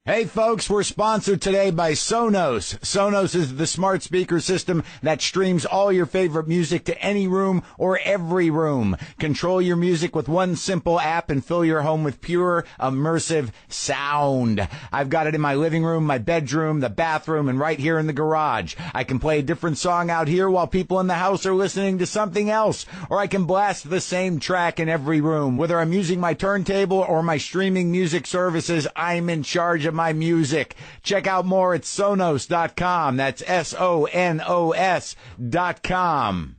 Hey folks, we're sponsored today by Sonos. Sonos is the smart speaker system that streams all your favorite music to any room or every room. Control your music with one simple app and fill your home with pure, immersive sound. I've got it in my living room, my bedroom, the bathroom, and right here in the garage. I can play a different song out here while people in the house are listening to something else, or I can blast the same track in every room. Whether I'm using my turntable or my streaming music services, I'm in charge of my music. Check out more at Sonos.com. That's Sonos.com.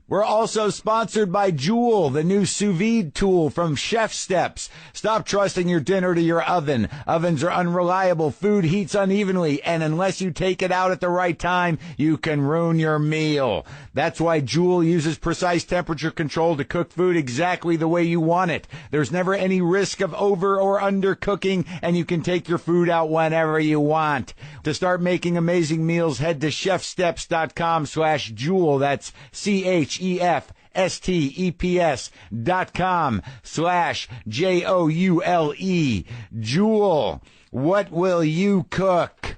We're also sponsored by Joule, the new sous vide tool from Chef Steps. Stop trusting your dinner to your oven. Ovens are unreliable. Food heats unevenly. And unless you take it out at the right time, you can ruin your meal. That's why Joule uses precise temperature control to cook food exactly the way you want it. There's never any risk of over or under cooking, and you can take your food out whenever you want. To start making amazing meals, head to chefsteps.com/Joule. That's CHEFSTEPS.com/JOULE. Joule. What will you cook?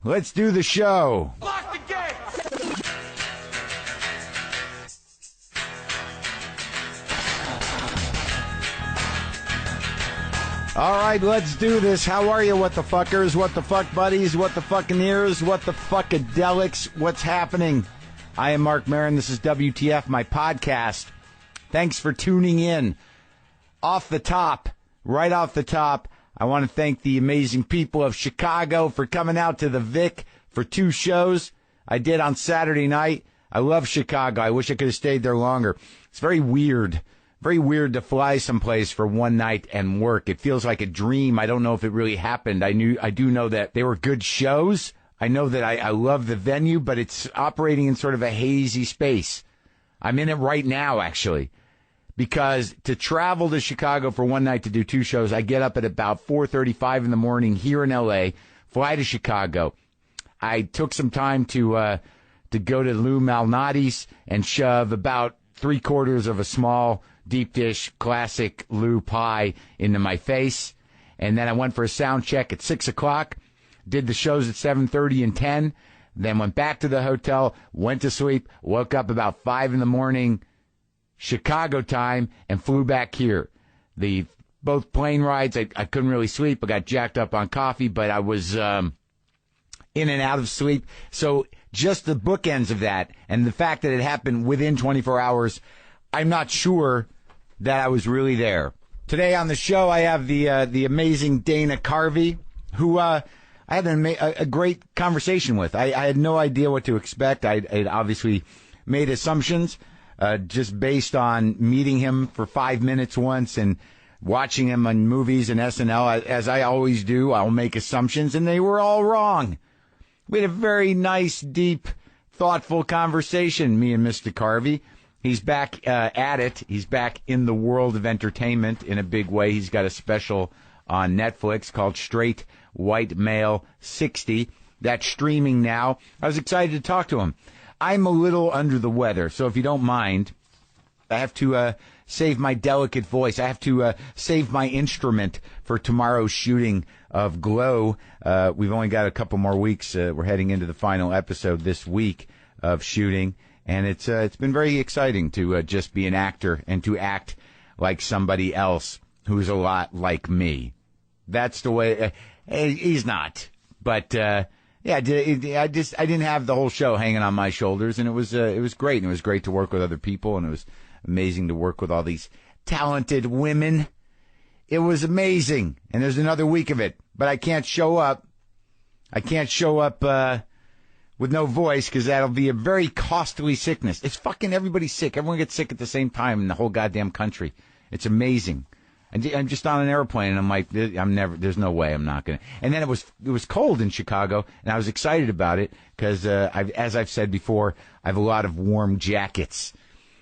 Let's do the show. Lock the gate! All right, let's do this. How are you, what the fuckers, what the fuck buddies, what the fucking ears, what the fuckadelics, what's happening? I am Marc Maron. This is WTF, my podcast. Thanks for tuning in. Off the top, right off the top, I want to thank the amazing people of Chicago for coming out to the Vic for 2 shows I did on Saturday night. I love Chicago. I wish I could have stayed there longer. It's very weird. Very weird to fly someplace for one night and work. It feels like a dream. I don't know if it really happened. I do know that they were good shows. I know that I love the venue, but it's operating in sort of a hazy space. I'm in it right now, actually, because to travel to Chicago for one night to do 2 shows, I get up at about 4:35 in the morning here in L.A., fly to Chicago. I took some time to go to Lou Malnati's and shove about 3/4 of a small deep dish classic Lou pie into my face. And then I went for a sound check at 6 o'clock, did the shows at 7:30 and 10, then went back to the hotel, went to sleep, woke up about 5 in the morning, Chicago time, and flew back here. Both plane rides, I couldn't really sleep. I got jacked up on coffee, but I was in and out of sleep. So just the bookends of that and the fact that it happened within 24 hours, I'm not sure that I was really there. Today on the show, I have the amazing Dana Carvey, who I had a great conversation with. I had no idea what to expect. I had obviously made assumptions just based on meeting him for 5 minutes once and watching him on movies and SNL. As I always do, I'll make assumptions, and they were all wrong. We had a very nice, deep, thoughtful conversation, me and Mr. Carvey. He's back at it. He's back in the world of entertainment in a big way. He's got a special on Netflix called Straight White Male 60. That's streaming now. I was excited to talk to him. I'm a little under the weather, so if you don't mind, I have to save my delicate voice. I have to save my instrument for tomorrow's shooting of Glow. We've only got a couple more weeks. We're heading into the final episode this week of shooting. And it's been very exciting to just be an actor and to act like somebody else who's a lot like me. That's the way. He's not, but yeah, I didn't have the whole show hanging on my shoulders, and it was great. And it was great to work with other people, and it was amazing to work with all these talented women. It was amazing, and there's another week of it, but I can't show up. With no voice, because that'll be a very costly sickness. It's fucking everybody sick. Everyone gets sick at the same time in the whole goddamn country. It's amazing. I'm just on an airplane, and I'm like, there's no way I'm not going to. And then it was cold in Chicago, and I was excited about it, because as I've said before, I have a lot of warm jackets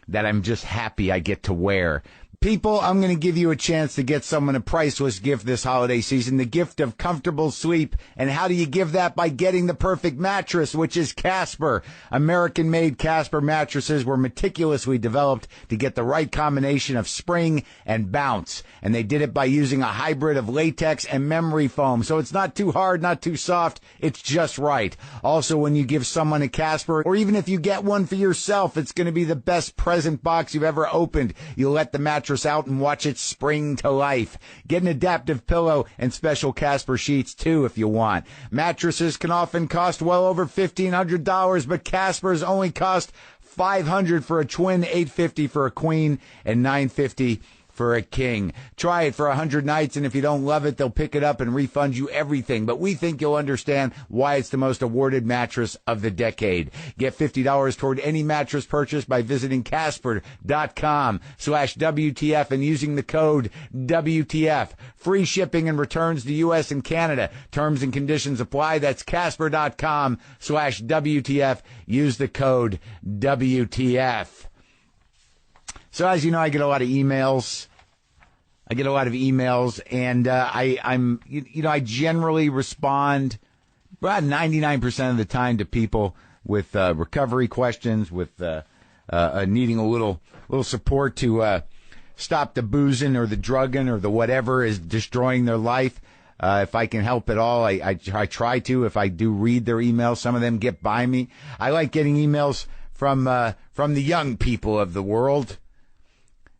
that I'm just happy I get to wear. People, I'm going to give you a chance to get someone a priceless gift this holiday season, the gift of comfortable sleep. And how do you give that? By getting the perfect mattress, which is Casper. American-made Casper mattresses were meticulously developed to get the right combination of spring and bounce. And they did it by using a hybrid of latex and memory foam. So it's not too hard, not too soft. It's just right. Also, when you give someone a Casper, or even if you get one for yourself, it's going to be the best present box you've ever opened. You'll let the mattress out and watch it spring to life. Get an adaptive pillow and special Casper sheets too if you want. Mattresses can often cost well over $1,500, but Casper's only cost $500 for a twin, $850 for a queen, and $950 for a king. Try it for 100 nights, and if you don't love it, they'll pick it up and refund you everything. But we think you'll understand why it's the most awarded mattress of the decade. Get $50 toward any mattress purchase by visiting Casper.com/WTF and using the code WTF. Free shipping and returns to U.S. and Canada. Terms and conditions apply. That's Casper.com/WTF. Use the code WTF. So as you know, I get a lot of emails. And I generally respond about 99% of the time to people with recovery questions, with needing a little support to stop the boozing or the drugging or the whatever is destroying their life. If I can help at all, I try to. If I do read their emails, some of them get by me. I like getting emails from the young people of the world.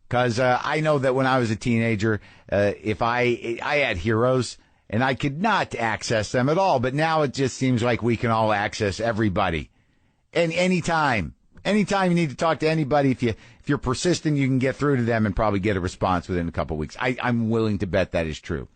Because I know that when I was a teenager, if I had heroes, and I could not access them at all. But now it just seems like we can all access everybody. And anytime you need to talk to anybody, if you're persistent, you can get through to them and probably get a response within a couple of weeks. I'm willing to bet that is true.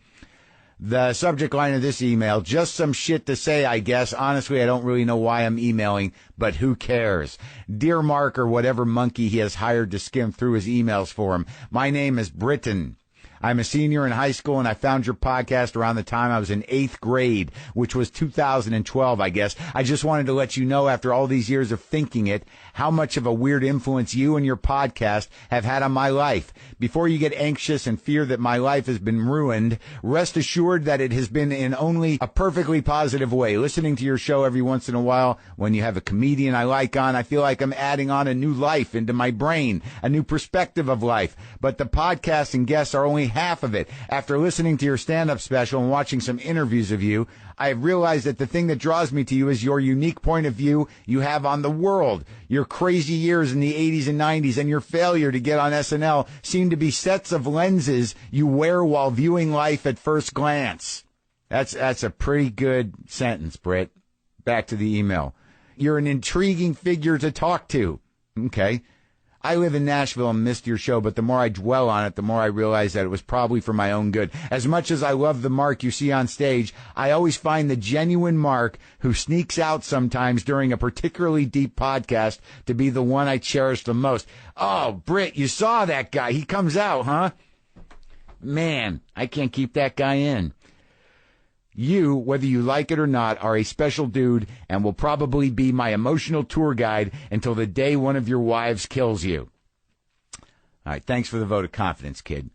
The subject line of this email, just some shit to say, I guess. Honestly, I don't really know why I'm emailing, but who cares? Dear Mark, or whatever monkey he has hired to skim through his emails for him, my name is Britton. I'm a senior in high school, and I found your podcast around the time I was in 8th grade, which was 2012, I guess. I just wanted to let you know, after all these years of thinking it, how much of a weird influence you and your podcast have had on my life. Before you get anxious and fear that my life has been ruined, rest assured that it has been in only a perfectly positive way. Listening to your show every once in a while, when you have a comedian I like on, I feel like I'm adding on a new life into my brain, a new perspective of life. But the podcast and guests are only half of it. After listening to your stand-up special and watching some interviews of you, I have realized that the thing that draws me to you is your unique point of view you have on the world. Your crazy years in the 80s and 90s and your failure to get on SNL seem to be sets of lenses you wear while viewing life at first glance. That's a pretty good sentence, Britt. Back to the email. You're an intriguing figure to talk to. Okay. I live in Nashville and missed your show, but the more I dwell on it, the more I realize that it was probably for my own good. As much as I love the Mark you see on stage, I always find the genuine Mark who sneaks out sometimes during a particularly deep podcast to be the one I cherish the most. Oh, Britt, you saw that guy. He comes out, huh? Man, I can't keep that guy in. You, whether you like it or not, are a special dude and will probably be my emotional tour guide until the day one of your wives kills you. All right, thanks for the vote of confidence, kid.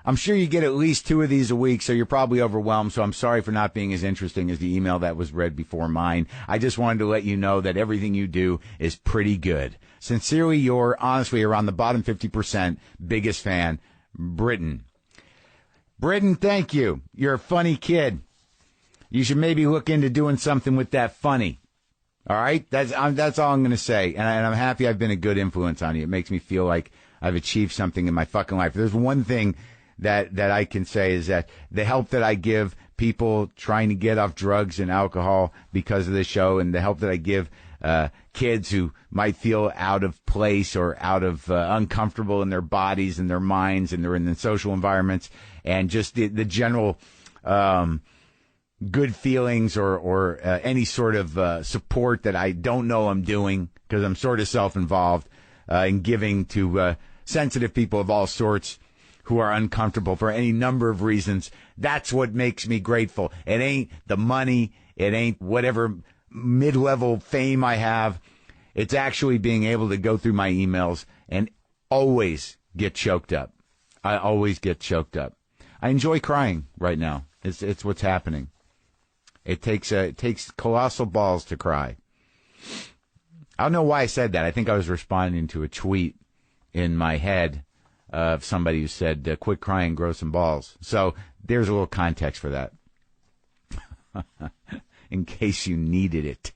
I'm sure you get at least 2 of these a week, so you're probably overwhelmed, so I'm sorry for not being as interesting as the email that was read before mine. I just wanted to let you know that everything you do is pretty good. Sincerely, your, honestly, around the bottom 50%, biggest fan, Britton. Britton, thank you. You're a funny kid. You should maybe look into doing something with that funny. All right? That's all I'm going to say. And I'm happy I've been a good influence on you. It makes me feel like I've achieved something in my fucking life. There's one thing that I can say is that the help that I give people trying to get off drugs and alcohol because of this show, and the help that I give kids who might feel out of place or out of uncomfortable in their bodies and their minds, and they're in the social environments, and just the general good feelings or any sort of support that I don't know I'm doing, because I'm sort of self-involved in giving to sensitive people of all sorts who are uncomfortable for any number of reasons. That's what makes me grateful. It ain't the money. It ain't whatever mid-level fame I have. It's actually being able to go through my emails and always get choked up. I always get choked up. I enjoy crying right now. It's what's happening. It takes colossal balls to cry. I don't know why I said that. I think I was responding to a tweet in my head of somebody who said, quit crying, grow some balls. So there's a little context for that. In case you needed it.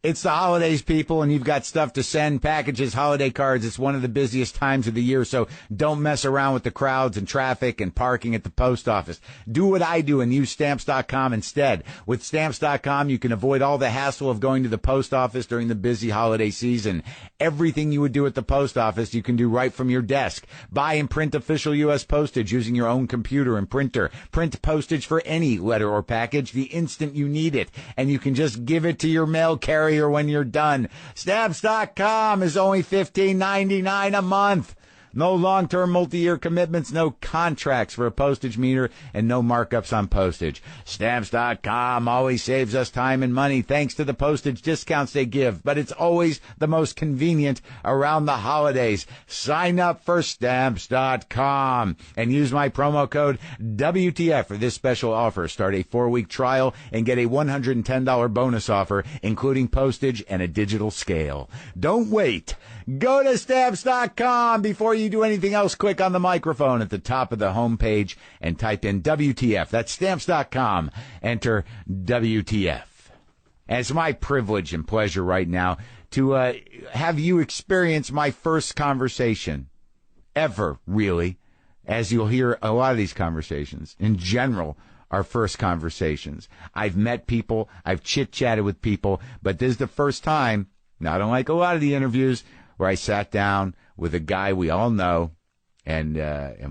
It's the holidays, people, and you've got stuff to send, packages, holiday cards. It's one of the busiest times of the year, so don't mess around with the crowds and traffic and parking at the post office. Do what I do and use Stamps.com instead. With Stamps.com, you can avoid all the hassle of going to the post office during the busy holiday season. Everything you would do at the post office, you can do right from your desk. Buy and print official U.S. postage using your own computer and printer. Print postage for any letter or package the instant you need it, and you can just give it to your mail carrier when you're done. Stamps.com is only $15.99 a month. No long-term multi-year commitments, no contracts for a postage meter, and no markups on postage. Stamps.com always saves us time and money thanks to the postage discounts they give, but it's always the most convenient around the holidays. Sign up for Stamps.com and use my promo code WTF for this special offer. Start a 4-week trial and get a $110 bonus offer, including postage and a digital scale. Don't wait. Go to Stamps.com before you do anything else. Click on the microphone at the top of the homepage and type in WTF. That's Stamps.com. Enter WTF. And it's my privilege and pleasure right now to have you experience my first conversation ever, really, as you'll hear a lot of these conversations in general are first conversations. I've met people, I've chit-chatted with people, but this is the first time, not unlike a lot of the interviews, where I sat down with a guy we all know and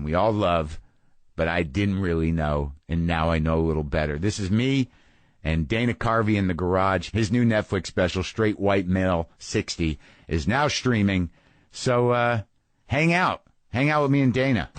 we all love, but I didn't really know, and now I know a little better. This is me and Dana Carvey in the garage. His new Netflix special, Straight White Male 60, is now streaming. So hang out. Hang out with me and Dana.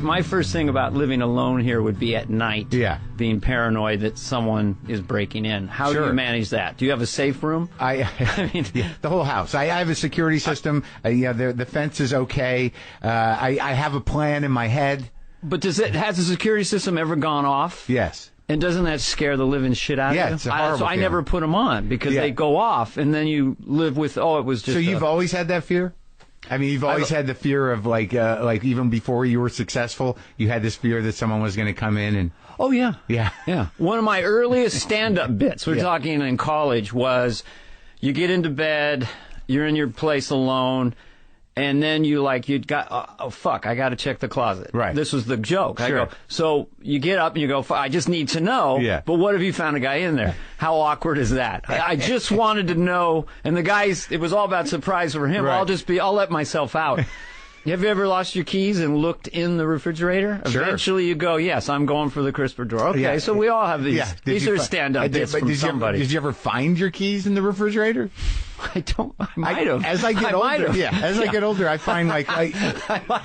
My first thing about living alone here would be at night, being paranoid that someone is breaking in. How do you manage that? Do you have a safe room? I mean, the whole house. I have a security system. The fence is okay. I have a plan in my head. But has the security system ever gone off? Yes. And doesn't that scare the living shit out of you? Yeah, it's a horrible So I never put them on because they go off, and then you live with, it was just... So you've always had that fear? I mean, you've always had the fear of, like even before you were successful, you had this fear that someone was going to come in and... Oh, yeah. Yeah. Yeah. One of my earliest stand-up bits, we're talking in college, was you get into bed, you're in your place alone, and then you'd got, oh, fuck, I got to check the closet. Right. This was the joke. Sure. I go, so you get up and you go, I just need to know, but what if you found a guy in there? How awkward is that? I just wanted to know, and the guys, it was all about surprise for him. Right. I'll let myself out. Have you ever lost your keys and looked in the refrigerator? Sure. Eventually you go, yes, I'm going for the crisper drawer. Okay, so we all have these. Yeah. These are stand-up bits from somebody. Did you ever find your keys in the refrigerator? I might have. As I get older, I get older, I find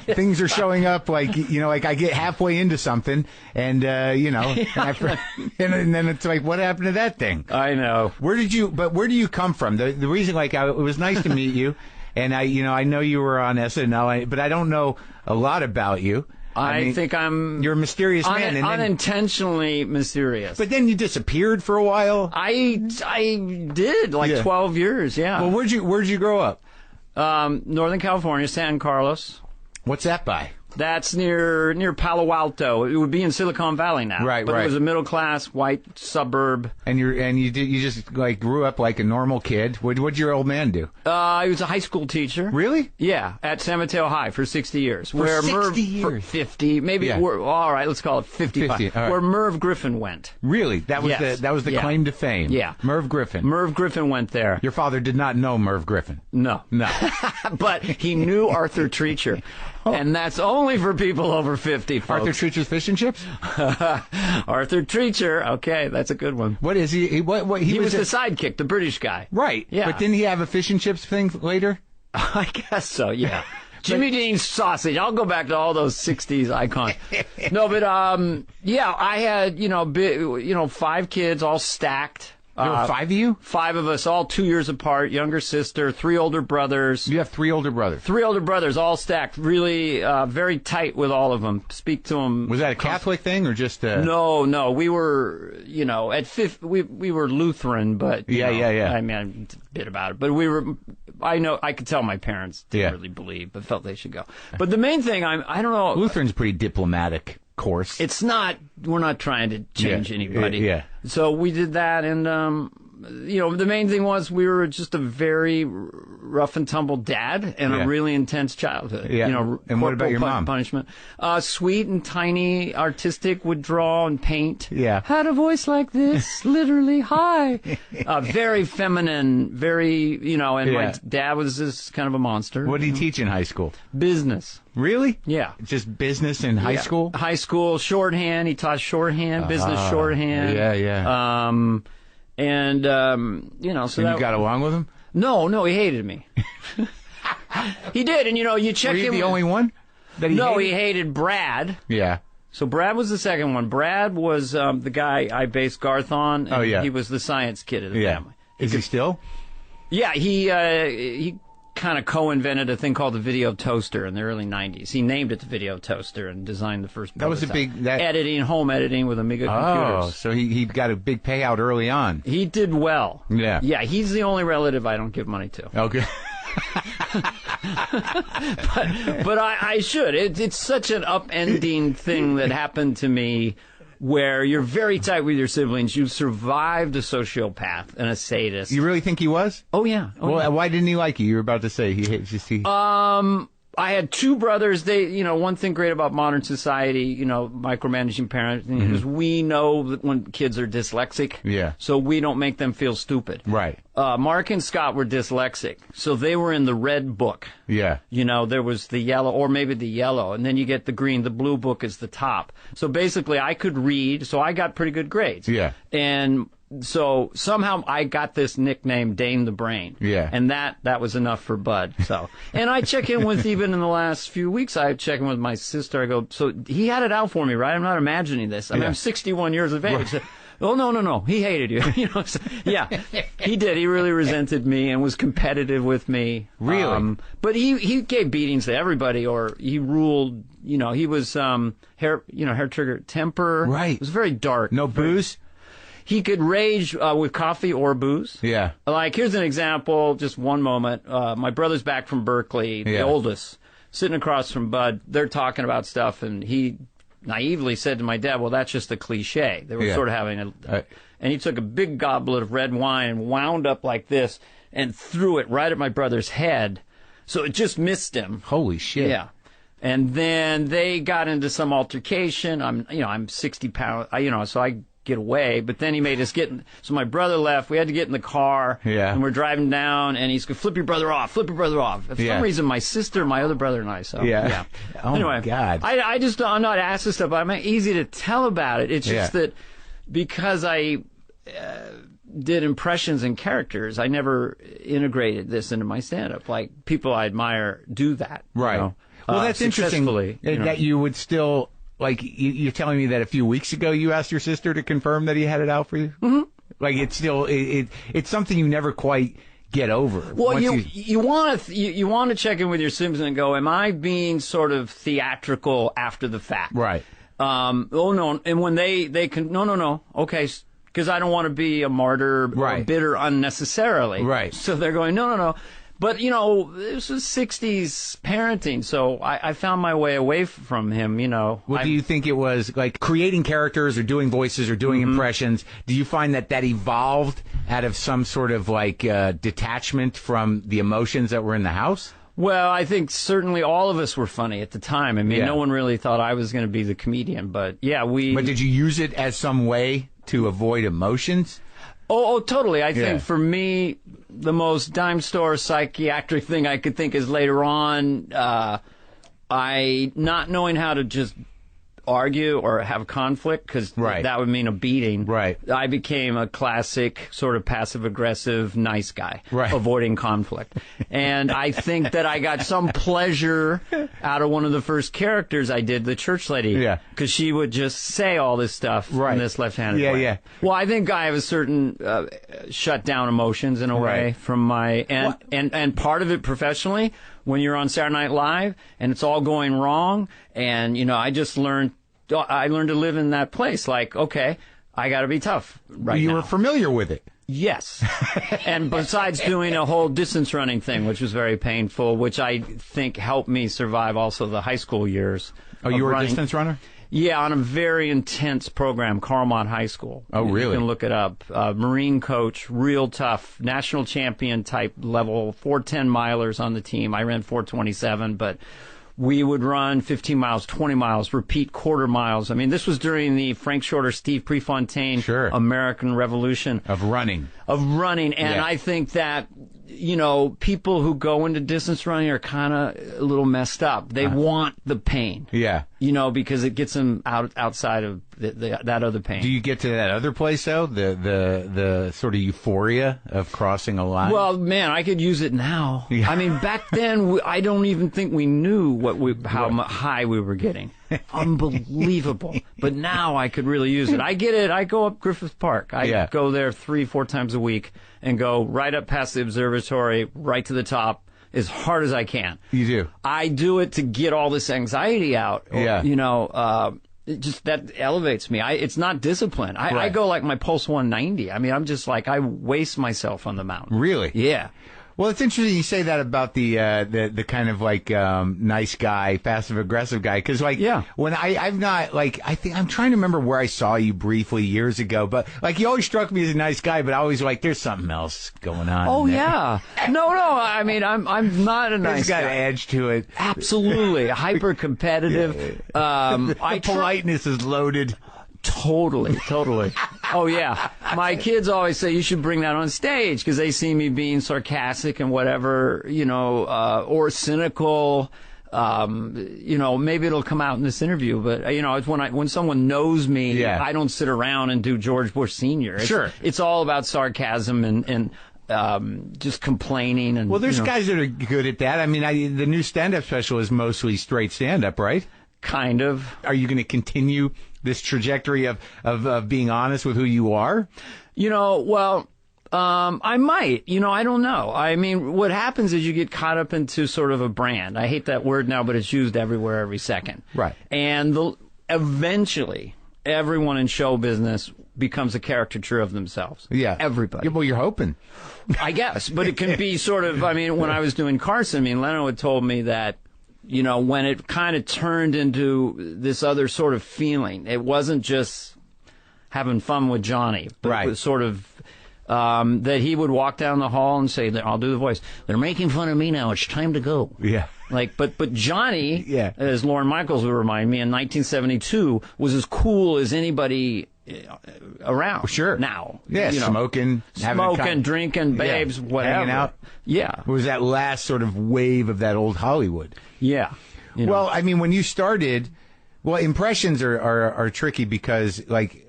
things are showing up. Like I get halfway into something, and and then it's like, what happened to that thing? I know. Where do you come from? The reason, it was nice to meet you, and I know you were on SNL, but I don't know a lot about you. I think you're a mysterious man, and unintentionally mysterious. But then you disappeared for a while. I did 12 years. Yeah. Well, where'd you grow up? Northern California, San Carlos. What's that by? That's near Palo Alto. It would be in Silicon Valley now. Right, but it was a middle class white suburb. And you just grew up like a normal kid. What'd your old man do? He was a high school teacher. Really? Yeah, at San Mateo High for 60 years. For 60 years? For 50, maybe. All right, let's call it 55. 50, right. Where Merv Griffin went. Really? That was the claim to fame. Yeah. Merv Griffin. Merv Griffin went there. Your father did not know Merv Griffin. No. But he knew Arthur Treacher. And that's only for people over 50, folks. Arthur Treacher's Fish and Chips? Arthur Treacher. Okay, that's a good one. What is he? He was the sidekick, the British guy. Right. Yeah. But didn't he have a fish and chips thing later? I guess so, yeah. Jimmy Dean's sausage. I'll go back to all those 60s icons. No, but, I had, 5 kids all stacked. There were 5 of you? 5 of us, all 2 years apart, younger sister, 3 older brothers. You have 3 older brothers? 3 older brothers, all stacked, really very tight with all of them. Speak to them. Was that a Catholic thing or just No, we were, at fifth, we were Lutheran, but yeah. I mean, a bit about it, but I could tell my parents didn't really believe, but felt they should go. But the main thing, I don't know. Lutheran's pretty diplomatic course. It's not, we're not trying to change anybody. Yeah. So we did that, and, the main thing was we were just a very rough and tumble dad and a really intense childhood. Yeah. And what about your mom? Punishment. Sweet and tiny, artistic, would draw and paint. Yeah. Had a voice like this, literally high. Very feminine, very, and my dad was this kind of a monster. What did he teach in high school? Business. Really? Yeah. Just business in high school? High school, shorthand. He taught shorthand, business shorthand. Yeah. So and you got along with him? No, he hated me. He did, and you check him. Were you the only one that he hated? He hated Brad. Yeah. So Brad was the second one. Brad was the guy I based Garth on. And he was the science kid of the family. Is he still? Yeah, he kind of co-invented a thing called the video toaster in the early 90s. He named it the video toaster and designed the first That was a big... home editing with Amiga computers. Oh, so he got a big payout early on. He did well. Yeah. Yeah, he's the only relative I don't give money to. Okay. but I should. It's such an upending thing that happened to me, where you're very tight with your siblings. You survived a sociopath and a sadist. You really think he was? Oh, yeah. Why didn't he like you? You were about to say he hates you. I had 2 brothers. They, one thing great about modern society, micromanaging parenting is we know that when kids are dyslexic. Yeah. So we don't make them feel stupid. Right. Mark and Scott were dyslexic, so they were in the red book. Yeah. There was the yellow, or maybe the yellow, and then you get the green. The blue book is the top. So basically, I could read, so I got pretty good grades. Yeah. And so somehow I got this nickname, Dane the Brain. Yeah. And that was enough for Bud. So, and I check in with, even in the last few weeks, I check in with my sister. I go, so he had it out for me, right? I'm not imagining this. I mean, I'm 61 years of age. Right. Oh, no. He hated you. So, yeah, he did. He really resented me and was competitive with me. Really? But he gave beatings to everybody, or he ruled, he was, hair trigger temper. Right. It was very dark. No booze? He could rage with coffee or booze. Yeah. Like, here's an example, just one moment. My brother's back from Berkeley, the oldest, sitting across from Bud. They're talking about stuff, and he naively said to my dad, well, that's just a cliche. They were sort of having and he took a big goblet of red wine and wound up like this and threw it right at my brother's head. So it just missed him. Holy shit. Yeah. And then they got into some altercation. I'm 60 pounds, so I get away, but then he made us so my brother left. We had to get in the car, and we're driving down, and he's going, flip your brother off. For some reason, my sister, my other brother, and I, so, yeah. Oh, anyway, my God. I'm not asked this stuff, but I'm easy to tell about it. It's just that because I did impressions and characters, I never integrated this into my stand-up. Like, people I admire do that. Right. Well, that's interesting that you would still... Like, you're telling me that a few weeks ago you asked your sister to confirm that he had it out for you? Mm-hmm. Like, it's still, it's something you never quite get over. Well, you want to check in with your siblings and go, am I being sort of theatrical after the fact? Right. Oh, no. And when they can, no. Okay. Because I don't want to be a martyr or bitter unnecessarily. Right. So they're going, no. But, this was 60s parenting, so I found my way away from him, Well, do you think it was, like, creating characters or doing voices or doing impressions, do you find that evolved out of some sort of, like, detachment from the emotions that were in the house? Well, I think certainly all of us were funny at the time. I mean, no one really thought I was going to be the comedian, but, But did you use it as some way to avoid emotions? Oh, totally. I think for me, the most dime store psychiatric thing I could think is later on, I not knowing how to just argue or have conflict because that would mean a beating. Right. I became a classic sort of passive-aggressive nice guy, right. avoiding conflict. And I think that I got some pleasure out of one of the first characters I did, the church lady. Yeah. Because she would just say all this stuff in this left-handed way. Yeah. Well, I think I have a certain shut down emotions in a way from my and part of it professionally when you're on Saturday Night Live and it's all going wrong, and I learned to live in that place. Like, okay, I got to be tough right now. You were familiar with it. Yes. And besides doing a whole distance running thing, which was very painful, which I think helped me survive also the high school years. Oh, you were a distance runner? Yeah, on a very intense program, Carmont High School. Oh, really? You can look it up. Marine coach, real tough, national champion type level, 410 milers on the team. I ran 427, but we would run 15 miles, 20 miles, repeat quarter miles. I mean, this was during the Frank Shorter, Steve Prefontaine American Revolution. Of running. And I think that, people who go into distance running are kind of a little messed up. They want the pain. Yeah. Because it gets them outside of that other pain. Do you get to that other place, though? The sort of euphoria of crossing a line? Well, man, I could use it now. Yeah. I mean, back then, I don't even think we knew how high we were getting. Unbelievable. But now I could really use it. I get it. I go up Griffith Park. I go there 3-4 times a week and go right up past the observatory, right to the top, as hard as I can. You do? I do it to get all this anxiety out. Yeah. It just that elevates me. It's not discipline. I go like my Pulse 190. I mean, I'm just like, I waste myself on the mountain. Really? Yeah. Well, it's interesting you say that about the kind of like nice guy, passive aggressive guy, because when I've not I think I'm trying to remember where I saw you briefly years ago, but you always struck me as a nice guy, but I always there's something else going on. Oh yeah, no, I mean I'm not a nice guy. There's got an edge to it. Absolutely, hyper competitive. Politeness is loaded. Totally. Oh, yeah. My kids always say you should bring that on stage because they see me being sarcastic and whatever, or cynical. Maybe it'll come out in this interview, but, it's when someone knows me, I don't sit around and do George Bush Sr. It's all about sarcasm and just complaining. And well, there's guys that are good at that. I mean, the new stand-up special is mostly straight stand-up, right? Kind of. Are you going to continue this trajectory of being honest with who you are? I might. I don't know. I mean, what happens is you get caught up into sort of a brand. I hate that word now, but it's used everywhere every second. Right. And eventually, everyone in show business becomes a caricature of themselves. Yeah. Everybody. Yeah, well, you're hoping. I guess. But it can be sort of, when I was doing Carson, Leno had told me that, when it kind of turned into this other sort of feeling, it wasn't just having fun with Johnny, but it was sort of that he would walk down the hall and say, I'll do the voice, they're making fun of me now, it's time to go. Yeah. But Johnny, as Lorne Michaels would remind me, in 1972, was as cool as anybody around. Sure. Now. Yeah, smoking, drinking, babes, whatever. Hanging out. Yeah. It was that last sort of wave of that old Hollywood. Yeah. Well, when you started, impressions are tricky because,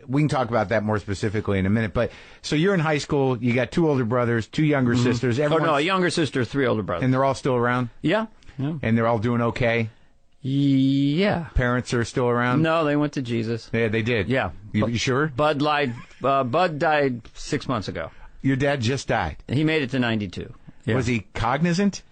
we can talk about that more specifically in a minute. But so you're in high school, you got 2 older brothers, 2 younger sisters. A younger sister, 3 older brothers. And they're all still around? Yeah. And they're all doing okay? Yeah. Parents are still around? No, they went to Jesus. Yeah, they did. Yeah. You sure? Bud died 6 months ago. Your dad just died? He made it to 92. Yeah. Was he cognizant?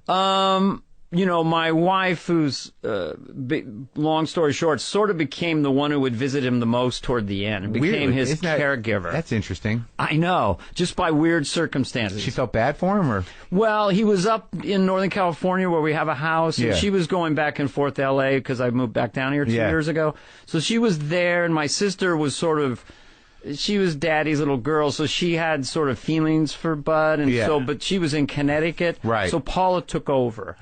My wife, who's, long story short, sort of became the one who would visit him the most toward the end and became his caregiver. That's interesting. I know, just by weird circumstances. She felt bad for him, or? Well, he was up in Northern California where we have a house, and she was going back and forth to L.A. because I moved back down here 2 years ago. So she was there, and my sister was she was daddy's little girl, so she had sort of feelings for Bud, and but she was in Connecticut, right? So Paula took over,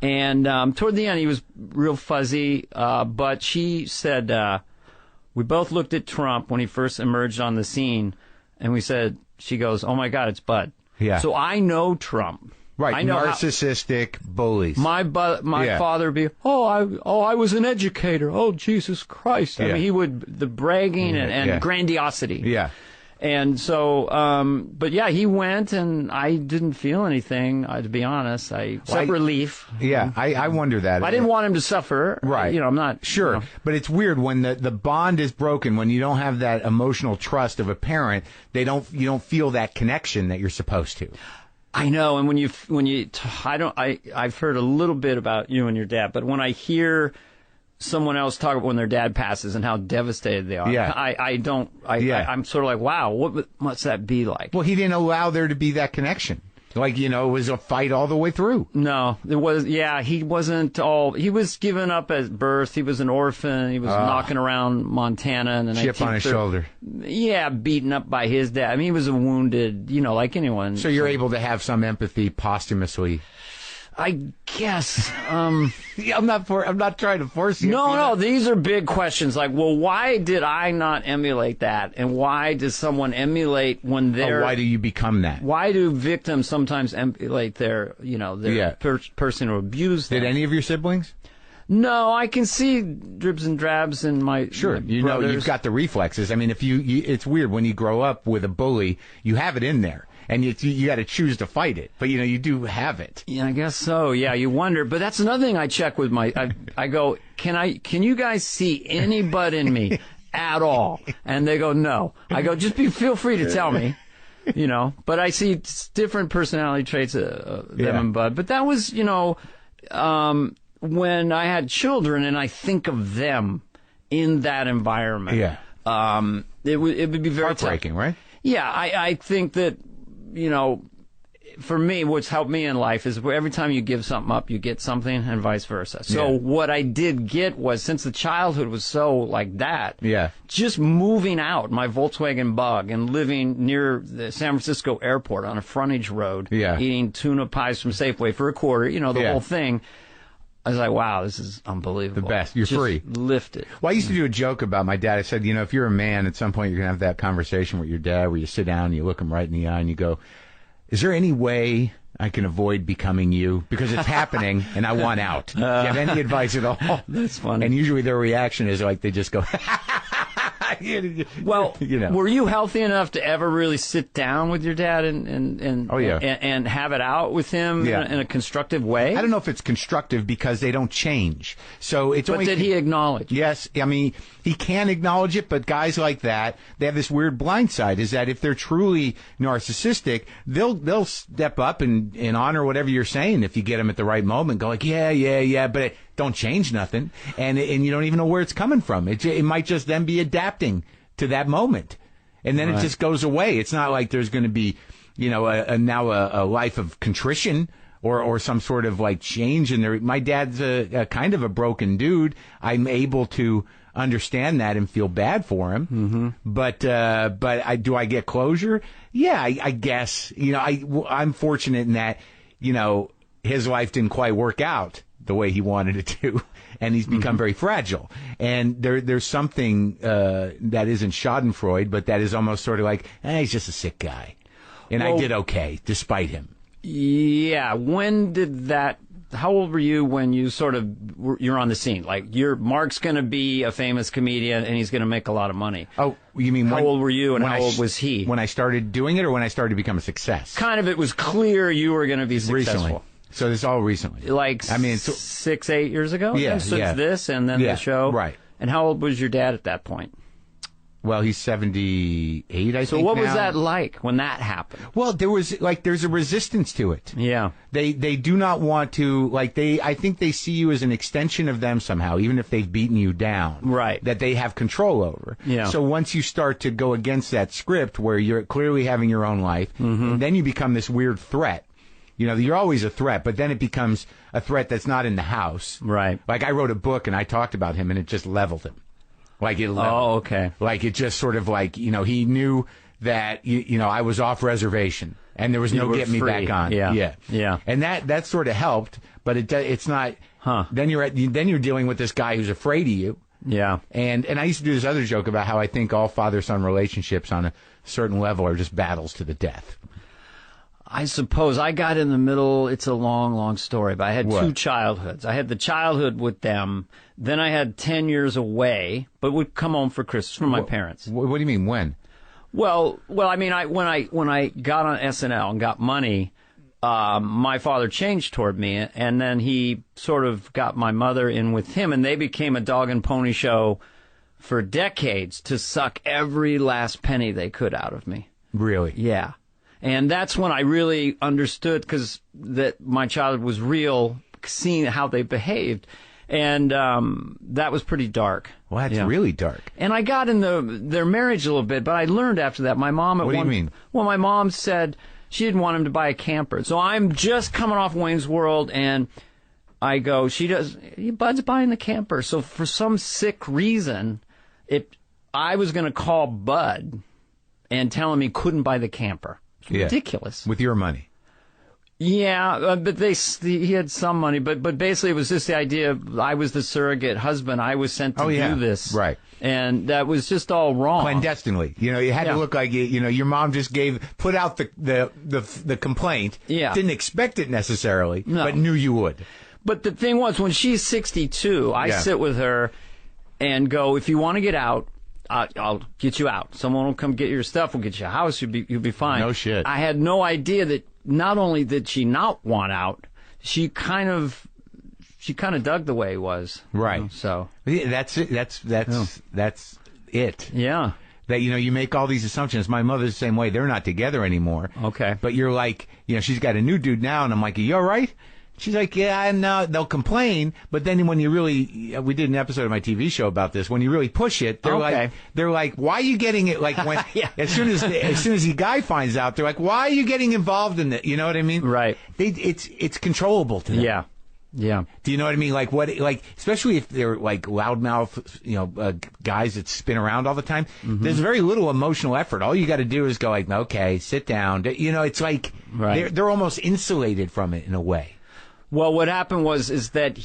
and toward the end he was real fuzzy, but she said we both looked at Trump when he first emerged on the scene, and she goes, "Oh my God, it's Bud." Yeah. So I know Trump Right, I know narcissistic bullies. My father would be, I was an educator. Oh, Jesus Christ. I mean, he would, the bragging and grandiosity. Yeah. And so, but yeah, he went, and I didn't feel anything, to be honest. Except relief. Yeah, I wonder that. I didn't want him to suffer. Right. I'm not. Sure. But it's weird when the bond is broken, when you don't have that emotional trust of a parent, you don't feel that connection that you're supposed to. I know. And I've heard a little bit about you and your dad, but when I hear someone else talk about when their dad passes and how devastated they are. Yeah. I'm sort of like, wow, what must that be like? Well, he didn't allow there to be that connection. Like, it was a fight all the way through. No, he was given up at birth. He was an orphan. He was knocking around Montana in the chip on his shoulder. Yeah, beaten up by his dad. I mean, he was a wounded, like anyone. So you're able to have some empathy posthumously. I guess. I'm not trying to force you. No, these are big questions. Like, well, why did I not emulate that? And why does someone emulate when they're... why do you become that? Why do victims sometimes emulate their person who abused them? Did any of your siblings? No, I can see dribs and drabs in my Sure, my you brothers. know, you've got the reflexes. I mean, if it's weird when you grow up with a bully, you have it in there. And you got to choose to fight it, but you do have it. Yeah, I guess so. Yeah, you wonder, but that's another thing I check with I go, can you guys see any butt in me at all? And they go, no. I go, feel free to tell me, But I see different personality traits them and Bud. But that was, when I had children and I think of them in that environment. Yeah. It would be very heartbreaking, right? Yeah, I think that. For me, what's helped me in life is every time you give something up, you get something, and vice versa. So what I did get was, since the childhood was so like that, just moving out my Volkswagen Bug and living near the San Francisco airport on a frontage road, eating tuna pies from Safeway for $0.25, the whole thing. I was like, wow, this is unbelievable. The best. You're free. Lifted. Well, I used to do a joke about my dad. I said, if you're a man, at some point you're going to have that conversation with your dad where you sit down and you look him right in the eye and you go, is there any way I can avoid becoming you? Because it's happening and I want out. Do you have any advice at all? That's funny. And usually their reaction is like they just go, well, were you healthy enough to ever really sit down with your dad and have it out with him in a constructive way? I don't know if it's constructive because they don't change. So it's But did he acknowledge? Yes, I mean he can acknowledge it, but guys like that, they have this weird blind side. Is that if they're truly narcissistic, they'll step up and honor whatever you're saying if you get them at the right moment. Go like yeah, but don't change nothing, and you don't even know where it's coming from. It might just then be adapting to that moment, and then it just goes away. It's not like there's going to be, now a life of contrition or some sort of like change in there. My dad's a kind of a broken dude. I'm able to understand that and feel bad for him. Mm-hmm. But do I get closure? Yeah, I guess. I'm fortunate in that, his life didn't quite work out the way he wanted it to, and he's become very fragile. And there's something that isn't Schadenfreude, but that is almost sort of like, he's just a sick guy. And I did okay, despite him. Yeah, when did that... How old were you when you you're on the scene? Like, Mark's going to be a famous comedian, and he's going to make a lot of money. Oh, you mean how old were you, and how old was he? When I started doing it, or when I started to become a success? Kind of, it was clear you were going to be successful. Recently. So this is all recently. Like, 6-8 years ago? Yeah, Since this, and then the show? Right. And how old was your dad at that point? Well, he's 78, I think. So what was that like when that happened? Well, there's a resistance to it. Yeah. They do not want to, I think they see you as an extension of them somehow, even if they've beaten you down. Right. That they have control over. Yeah. So once you start to go against that script where you're clearly having your own life, then you become this weird threat. You're always a threat, but then it becomes a threat that's not in the house. Right. Like I wrote a book and I talked about him and it just leveled him. Like it leveled. Oh, okay. Like it just sort of like, he knew that, I was off reservation and there was no getting me back on. Yeah. And that sort of helped, but it's not, then you're dealing with this guy who's afraid of you. Yeah. And I used to do this other joke about how I think all father-son relationships on a certain level are just battles to the death. I suppose I got in the middle. It's a long, long story, but I had two childhoods. I had the childhood with them. Then I had 10 years away, but would come home for Christmas from my parents. What do you mean, when? Well, I mean, when I got on SNL and got money, my father changed toward me, and then he sort of got my mother in with him, and they became a dog and pony show for decades to suck every last penny they could out of me. Really? Yeah. And that's when I really understood, because that my childhood was real, seeing how they behaved. And that was pretty dark. Well, that's really dark. And I got in their marriage a little bit, but I learned after that. My mom at What do you mean? Well, my mom said she didn't want him to buy a camper. So I'm just coming off Wayne's World, and I go, Bud's buying the camper. So for some sick reason, I was going to call Bud and tell him he couldn't buy the camper. It's ridiculous. With your money. Yeah, but he had some money, but basically it was just the idea I was the surrogate husband. I was sent to do this. Right. And that was just all wrong. Clandestinely. You know, you had to look like, your mom just put out the complaint. Yeah. Didn't expect it necessarily, but knew you would. But the thing was, when she's 62, I sit with her and go, if you want to get out, I'll get you out. Someone will come get your stuff. We'll get you a house. You'll be fine. No shit. I had no idea that not only did she not want out, she kind of dug the way he was. Right. You know, so that's it. That's it. Yeah. That, you make all these assumptions. My mother's the same way. They're not together anymore. Okay. But you're like, she's got a new dude now, and I'm like, are you all right? She's like, yeah, no, they'll complain, but then when you really, we did an episode of my TV show about this. When you really push it, they're like, why are you getting it? Like when, as soon as the guy finds out, they're like, why are you getting involved in it? You know what I mean? Right. It's controllable to them. Yeah. Yeah. Do you know what I mean? Like especially if they're like loudmouth, guys that spin around all the time. Mm-hmm. There's very little emotional effort. All you got to do is go like, okay, sit down. It's like they're almost insulated from it in a way. Well, what happened is that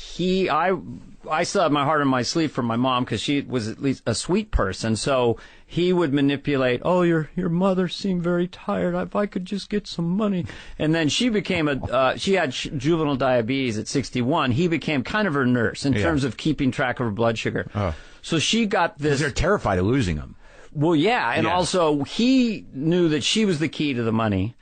I still had my heart on my sleeve for my mom, because she was at least a sweet person. So he would manipulate, oh, your mother seemed very tired. If I could just get some money. And then she became she had juvenile diabetes at 61. He became kind of her nurse in terms of keeping track of her blood sugar. Oh. So she got this. 'Cause they're terrified of losing him. Well, yeah. And also he knew that she was the key to the money.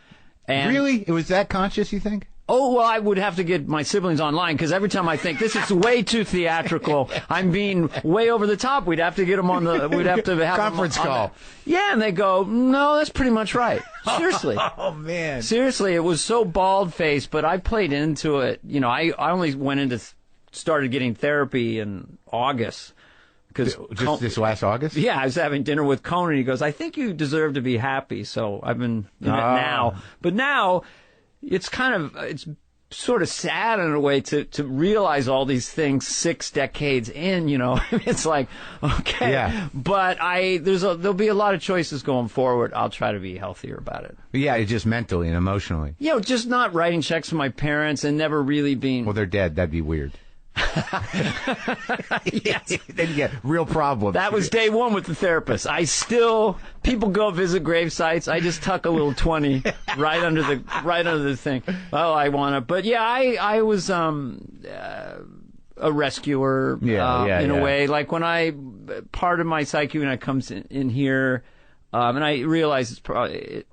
And really? It was that conscious, you think? Oh, well, I would have to get my siblings online, because every time I think this is way too theatrical, I'm being way over the top, we'd have to get them on we'd have to have conference call. Yeah, and they go, no, that's pretty much right. Seriously. Oh, man. Seriously, it was so bald-faced, but I played into it. I only started getting therapy in August. Just this last August? Yeah, I was having dinner with Conan. He goes, I think you deserve to be happy, so I've been in it now. But now, it's sort of sad in a way to realize all these things 6 decades in, It's like, okay. Yeah. But there'll be a lot of choices going forward. I'll try to be healthier about it. Yeah, just mentally and emotionally. Just not writing checks for my parents and never really being... Well, they're dead. That'd be weird. Yes. Then you get real problems. That was day one with the therapist. People go visit grave sites. I just tuck a little 20 right under the thing. Oh, I want to. But yeah, I was a rescuer in a way. Like when part of my psyche when I comes in here, and I realize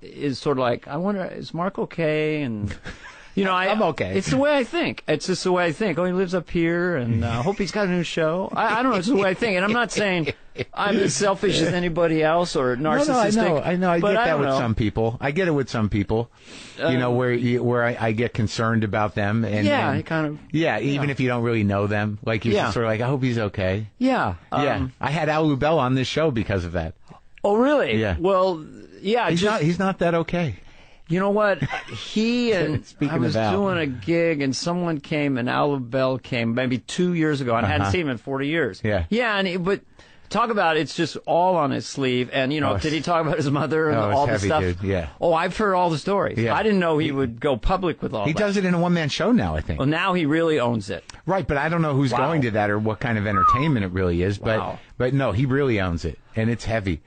it's sort of like, I wonder, is Mark okay? And I'm okay. It's the way I think. It's just the way I think. Oh, he lives up here, and I hope he's got a new show. I don't know. It's the way I think. And I'm not saying I'm as selfish as anybody else or narcissistic. No, I know. I get that with some people. I get it with some people. Where I get concerned about them. And, even if you don't really know them. Like, you're just sort of like, I hope he's okay. Yeah. I had Al Lubell on this show because of that. Oh, really? Yeah. Well, yeah. He's not that okay. You know what? I was doing a gig, and someone came, and Al Lubell came maybe 2 years ago, and I hadn't seen him in 40 years. Yeah. Yeah, but talk about it's just all on his sleeve. And, did he talk about his mother and all the stuff? Dude. Yeah. Oh, I've heard all the stories. Yeah. I didn't know he would go public with all that. He does it in a one-man show now, I think. Well, now he really owns it. Right, but I don't know who's going to that or what kind of entertainment it really is. But no, he really owns it, and it's heavy.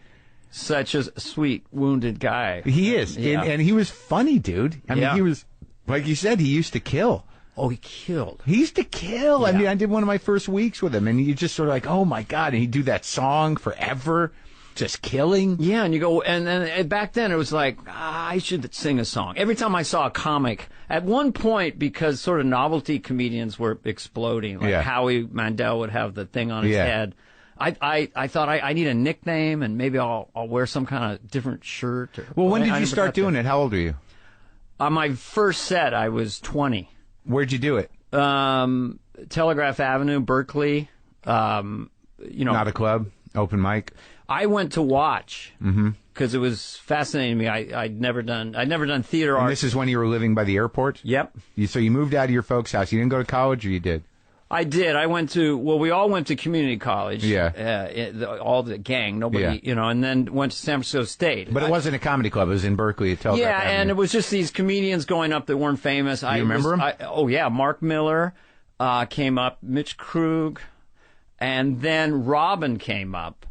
such a sweet, wounded guy. He is. Yeah. And he was funny, dude. I mean, he was, like you said, he used to kill. Oh, he killed. He used to kill. Yeah. I mean, I did one of my first weeks with him, and you just sort of like, oh, my God. And he'd do that song forever, just killing. Yeah, and you go, and back then it was like, I should sing a song. Every time I saw a comic, at one point, because sort of novelty comedians were exploding, like Howie Mandel would have the thing on his head. I thought I need a nickname, and maybe I'll wear some kind of different shirt. Well, when did you start doing it? How old are you? On my first set, I was 20. Where'd you do it? Telegraph Avenue, Berkeley. Not a club, open mic. I went to watch because it was fascinating to me. I'd never done theater And art. this is when you were living by the airport? Yep. So you moved out of your folks' house. You didn't go to college, or you did? I did. We all went to community college. Yeah. All the gang, nobody, and then went to San Francisco State. But it wasn't a comedy club. It was in Berkeley at Telegraph Avenue. And it was just these comedians going up that weren't famous. You remember them? Oh, yeah. Mark Miller came up, Mitch Krug, and then Robin came up.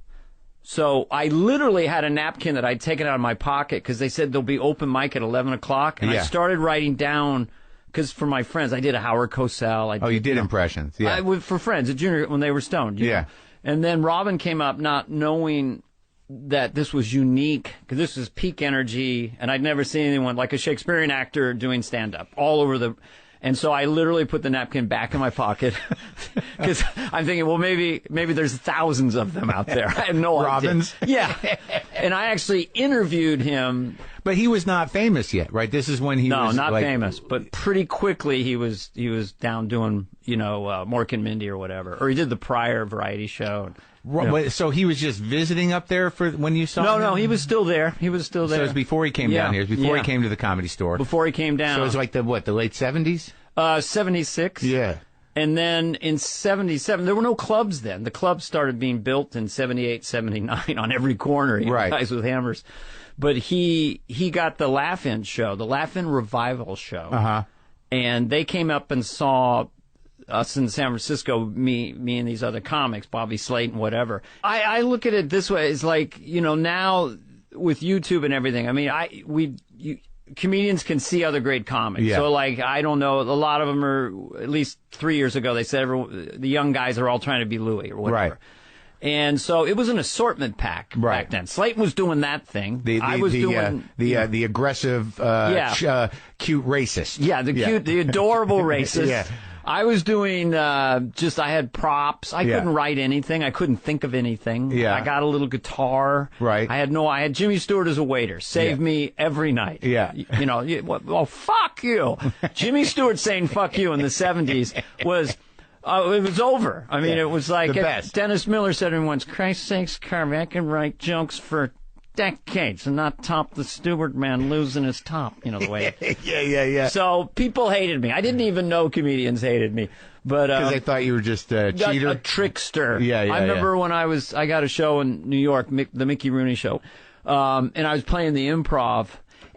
So I literally had a napkin that I'd taken out of my pocket because they said there'll be open mic at 11 o'clock. And I started writing down, because for my friends, I did a Howard Cosell. You did impressions. Yeah. For friends, at junior, when they were stoned. You know? And then Robin came up not knowing that this was unique, because this was peak energy, and I'd never seen anyone like a Shakespearean actor doing stand-up all over the... And so I literally put the napkin back in my pocket because I'm thinking, well, maybe there's thousands of them out there. I have no Robins? idea. Yeah. And I actually interviewed him. But he was not famous yet, right? This is when he was... No, not famous. But pretty quickly he was down doing, Mork and Mindy or whatever. Or he did the Pryor variety show. So he was just visiting up there for when you saw him? No, he was still there. So it was before he came down here. It was before he came to the Comedy Store. Before he came down. So it was like the late 70s? 76. Yeah. And then in 77, there were no clubs then. The clubs started being built in 78, 79 on every corner. Right. Guys with hammers. But he got the Laugh-In show, the Laugh-In Revival show. Uh-huh. And they came up and saw us in San Francisco, me and these other comics, Bobby Slate and whatever. I look at it this way. It's like, now with YouTube and everything, I mean, comedians can see other great comics. Yeah. So, like, I don't know, a lot of them are, at least 3 years ago, they said the young guys are all trying to be Louis or whatever. Right. And so it was an assortment pack back then. Slayton was doing that thing. I was doing the aggressive, cute racist. Yeah, the adorable racist. Yeah. I was doing I had props. I couldn't write anything. I couldn't think of anything. Yeah. I got a little guitar. Right. I had Jimmy Stewart as a waiter. Saved me every night. Yeah. Fuck you. Jimmy Stewart saying fuck you in the 70s was... it was over. I mean, it was like the best. Dennis Miller said to me once, Christ's sakes, Carvey, I can write jokes for decades and not top the Stewart man losing his top, the way. Yeah. So people hated me. I didn't even know comedians hated me. But because they thought you were just a cheater? A trickster. Yeah. I remember when I got a show in New York, the Mickey Rooney show, and I was playing the Improv.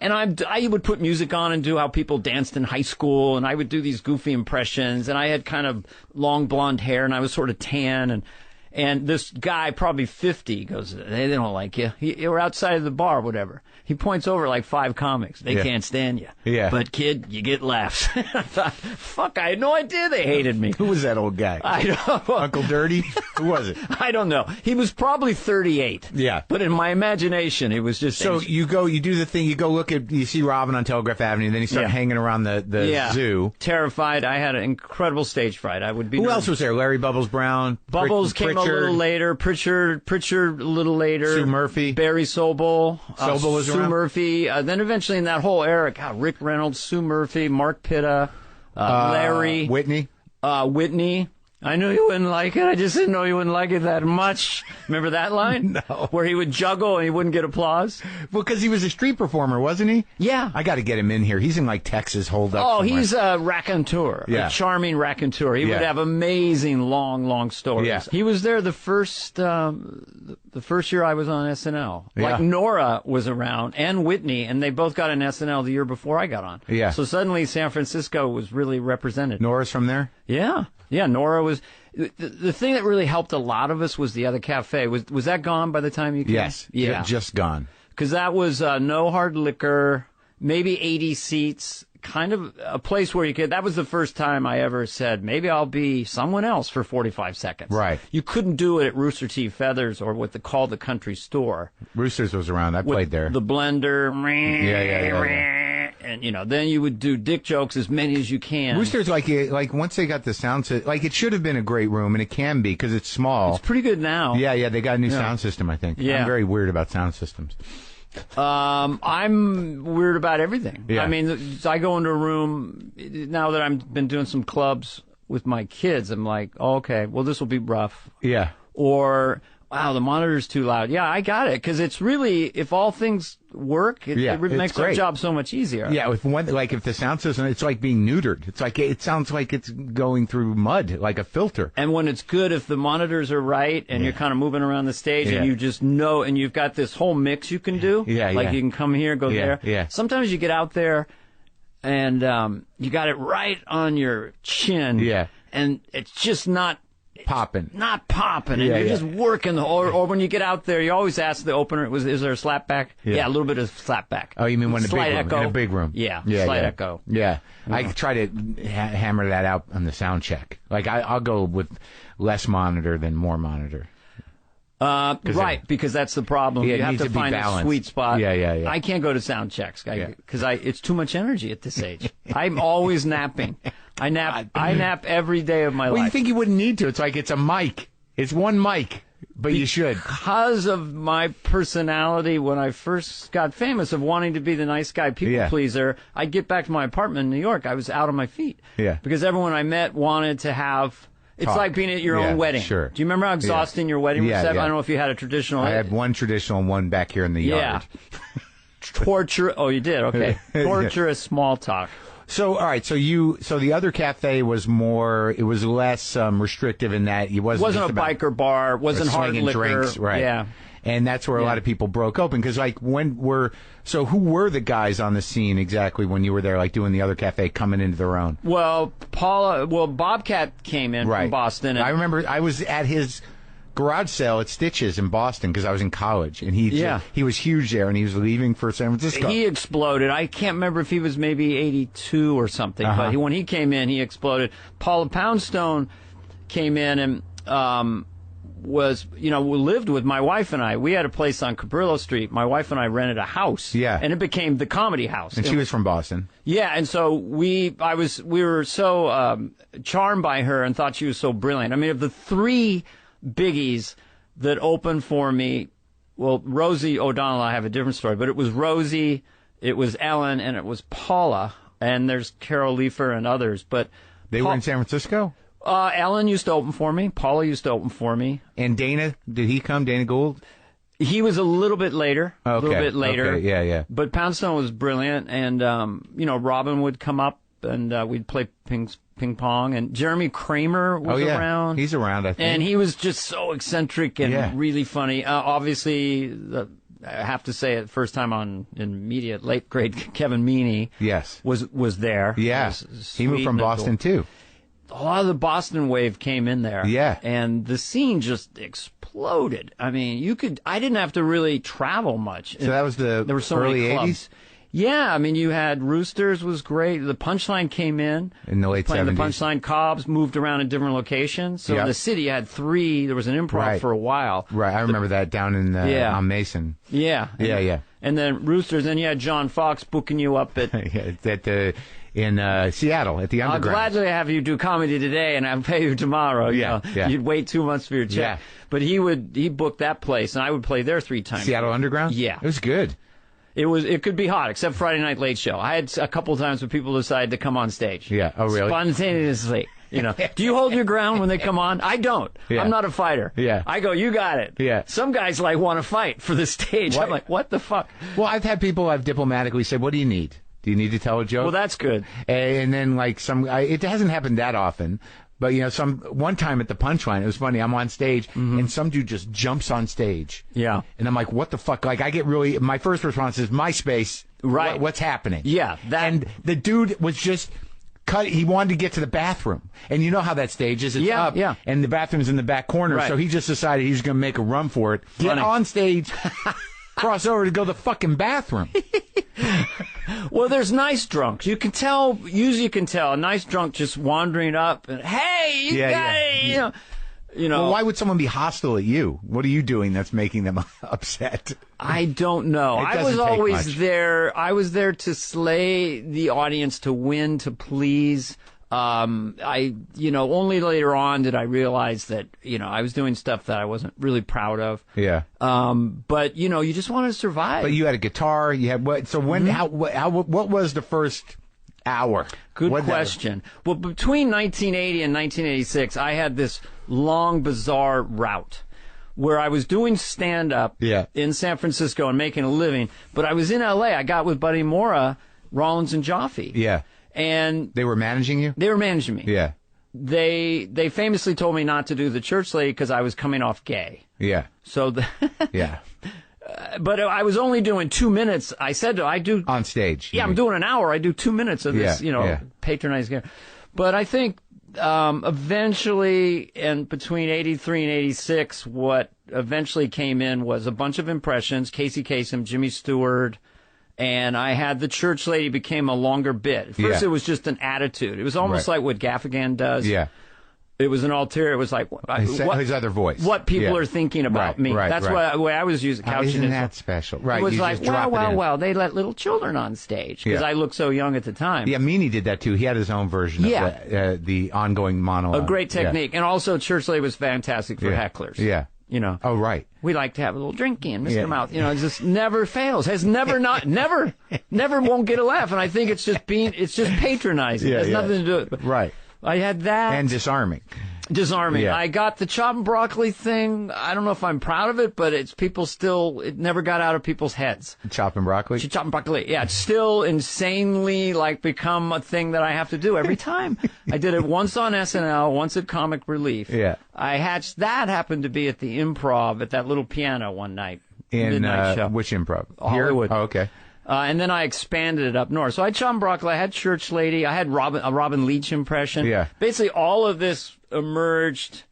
And I would put music on and do how people danced in high school, and I would do these goofy impressions, and I had kind of long blonde hair, and I was sort of tan, and this guy, probably 50, goes, they don't like you. We're outside of the bar, whatever. He points over like 5 comics. They can't stand you. Yeah. But, kid, you get laughs. I thought, fuck, I had no idea they hated me. Who was that old guy? I don't know. Uncle Dirty? Who was it? I don't know. He was probably 38. Yeah. But in my imagination, he was just... So you do the thing, you see Robin on Telegraph Avenue, and then you start hanging around the zoo. Terrified. I had an incredible stage fright. I would be... Who else was there? Larry Bubbles Brown? Bubbles came a little later. Pritchard a little later. Sue Murphy. Barry Sobel. Sobel was around. Sue Murphy. Then eventually in that whole era, Rick Reynolds, Sue Murphy, Mark Pitta, Larry. Whitney. Whitney. I knew you wouldn't like it. I just didn't know you wouldn't like it that much. Remember that line? No. Where he would juggle and he wouldn't get applause? Well, because he was a street performer, wasn't he? Yeah. I got to get him in here. He's in like Texas hold up. Oh, somewhere. he's a raconteur. Yeah. A charming raconteur. He would have amazing long stories. Yeah. He was there the first year I was on SNL. Yeah. Like Nora was around and Whitney, and they both got an SNL the year before I got on. Yeah. So suddenly San Francisco was really represented. Nora's from there? Yeah. Yeah, Nora was, The thing that really helped a lot of us was the other cafe. Was that gone by the time you came? Yes. Yeah. Just gone. Because that was no hard liquor, maybe 80 seats, kind of a place where you could. That was the first time I ever said, maybe I'll be someone else for 45 seconds. Right. You couldn't do it at Rooster Teeth Feathers or what they call the Country Store. Roosters was around. I played there. The blender. Yeah. And, then you would do dick jokes as many as you can. Roosters, like once they got the sound system, like it should have been a great room, and it can be because it's small. It's pretty good now. Yeah, they got a new sound system, I think. Yeah. I'm very weird about sound systems. I'm weird about everything. Yeah. I mean, I go into a room, now that I've been doing some clubs with my kids, I'm like, oh, okay, well, this will be rough. Yeah. Or, wow, the monitor's too loud. Yeah, I got it, because it's really, if all things work, it makes our job so much easier. Yeah, if the sound system, it's like being neutered. It's like, it sounds like it's going through mud, like a filter. And when it's good, if the monitors are right and you're kind of moving around the stage and you just know, and you've got this whole mix you can do. Yeah, like you can come here, go there. Yeah. Sometimes you get out there and you got it right on your chin. Yeah. And it's just not popping. And you're just working. Or when you get out there, you always ask the opener, is there a slapback? Yeah, a little bit of slapback. Oh, you mean when Slight in a big room? Yeah, slight echo. Yeah. I try to hammer that out on the sound check. Like, I'll go with less monitor than more monitor. Right, because that's the problem. Yeah, you have to find a sweet spot. Yeah. I can't go to sound checks because it's too much energy at this age. I'm always napping. I nap every day of my life. Well, you think you wouldn't need to. It's like it's a mic. It's one mic, but you should. Because of my personality when I first got famous of wanting to be the nice guy, people pleaser, I'd get back to my apartment in New York. I was out on my feet. Yeah. Because everyone I met wanted to have... It's like being at your own wedding. Sure. Do you remember how exhausting your wedding was? Yeah. I don't know if you had a traditional... I had one traditional and one back here in the yard. Torture... Oh, you did? Okay. Torturous small talk. So, all right, so the other cafe was more, it was less restrictive in that it wasn't a biker bar, wasn't hard liquor. Drinks, right. Yeah. And that's where a lot of people broke open, because so who were the guys on the scene exactly when you were there, like doing the other cafe, coming into their own? Well, Bobcat came in from Boston. And I remember I was at his garage sale at Stitches in Boston because I was in college, and he was huge there, and he was leaving for San Francisco. He exploded. I can't remember if he was maybe 82 or something, but when he came in, he exploded. Paula Poundstone came in and lived with my wife and I. We had a place on Cabrillo Street. My wife and I rented a house. Yeah. And it became the Comedy House. And she was from Boston. Yeah, and so we were so charmed by her and thought she was so brilliant. I mean, of the three biggies that opened for me, well, Rosie O'Donnell, I have a different story, but it was Rosie, it was Ellen, and it was Paula, and there's Carol Leifer and others, but... They were in San Francisco? Ellen used to open for me. Paula used to open for me. And Dana, did he come, Dana Gould? He was a little bit later. Okay. A little bit later. Okay. Yeah. But Poundstone was brilliant, and, Robin would come up, and we'd play ping pong, and Jeremy Kramer was around. He's around, I think. And he was just so eccentric and really funny. Obviously, I have to say it, first time in media, late grade Kevin Meaney was there. Yeah. He moved from Boston, too. A lot of the Boston wave came in there. Yeah. And the scene just exploded. I mean, I didn't have to really travel much. So that was there were so early many clubs. 80s? Yeah, I mean, you had Roosters was great. The Punchline came in the late 70s. The Punchline, Cobb's moved around in different locations. So in the city, you had three. There was an improv for a while. Right, I remember that down in on Mason. Yeah. Yeah. And then Roosters. Then you had John Fox booking you up at in Seattle at the Underground. I'll gladly have you do comedy today, and I'll pay you tomorrow. Yeah. You'd wait 2 months for your check. Yeah. But he booked that place, and I would play there 3 times. Seattle Underground? Yeah. It was good. It could be hot, except Friday Night Late Show. I had a couple of times where people decided to come on stage. Yeah. Oh, really? Spontaneously. Do you hold your ground when they come on? I don't. Yeah. I'm not a fighter. Yeah. I go, you got it. Yeah. Some guys want to fight for the stage. What? I'm like, what the fuck? Well, I've had people I've diplomatically said, what do you need? Do you need to tell a joke? Well, that's good. And then it hasn't happened that often. But, one time at the Punchline, it was funny. I'm on stage, and some dude just jumps on stage. Yeah. And I'm like, what the fuck? Like, I get my first response is, MySpace, right? What's happening? Yeah. And the dude was just He wanted to get to the bathroom, and you know how that stage is. It's up, and the bathroom's in the back corner. Right. So he just decided he was going to make a run for it. Get on stage, cross over to go to the fucking bathroom. Well, there's nice drunks. You can tell. Usually, you can tell a nice drunk just wandering up and, hey, you got it. You know. Well, why would someone be hostile at you? What are you doing that's making them upset? I don't know. I was always there. I was there to slay the audience, to win, to please. Only later on did I realize that, I was doing stuff that I wasn't really proud of. Yeah. But, you just want to survive. But you had a guitar. You had what? So when? What was the first hour? Good question. Well, between 1980 and 1986, I had this long, bizarre route where I was doing stand-up in San Francisco and making a living. But I was in L.A. I got with Buddy Mora, Rollins, and Jaffe. Yeah. And they were managing you? They were managing me. Yeah. They famously told me not to do the church lady because I was coming off gay. Yeah. So yeah. But I was only doing 2 minutes. I said I do on stage. Yeah, I'm doing an hour. I do 2 minutes of this, patronizing. But I think eventually, and between 83 and 86, what eventually came in was a bunch of impressions. Casey Kasem, Jimmy Stewart. And I had the church lady became a longer bit. At first, it was just an attitude. It was almost like what Gaffigan does. Yeah. It was an ulterior. It was like his other voice. What people are thinking about me. That's the way I was using couching. Isn't that special? Right. It was like, well, they let little children on stage because I looked so young at the time. Yeah, Meanie did that too. He had his own version of the ongoing monologue. A great technique. And also, church lady was fantastic for hecklers. Yeah. Oh, right. We like to have a little drinky and Mr. Mouth. It just never fails. Has never won't get a laugh. And I think it's just patronizing. It has nothing to do with it. Right. I had that. And disarming. Yeah. I got the chop and broccoli thing. I don't know if I'm proud of it, but it never got out of people's heads. Chop and broccoli? Chop and broccoli. Yeah, it's still insanely become a thing that I have to do every time. I did it once on SNL, once at Comic Relief. Yeah. That happened to be at the Improv at that little piano one night. Midnight show. Which Improv? Hollywood. Here? Oh, okay. And then I expanded it up north. So I had Chop and Broccoli, I had Church Lady, I had a Robin Leach impression. Yeah. Basically, all of this emerged,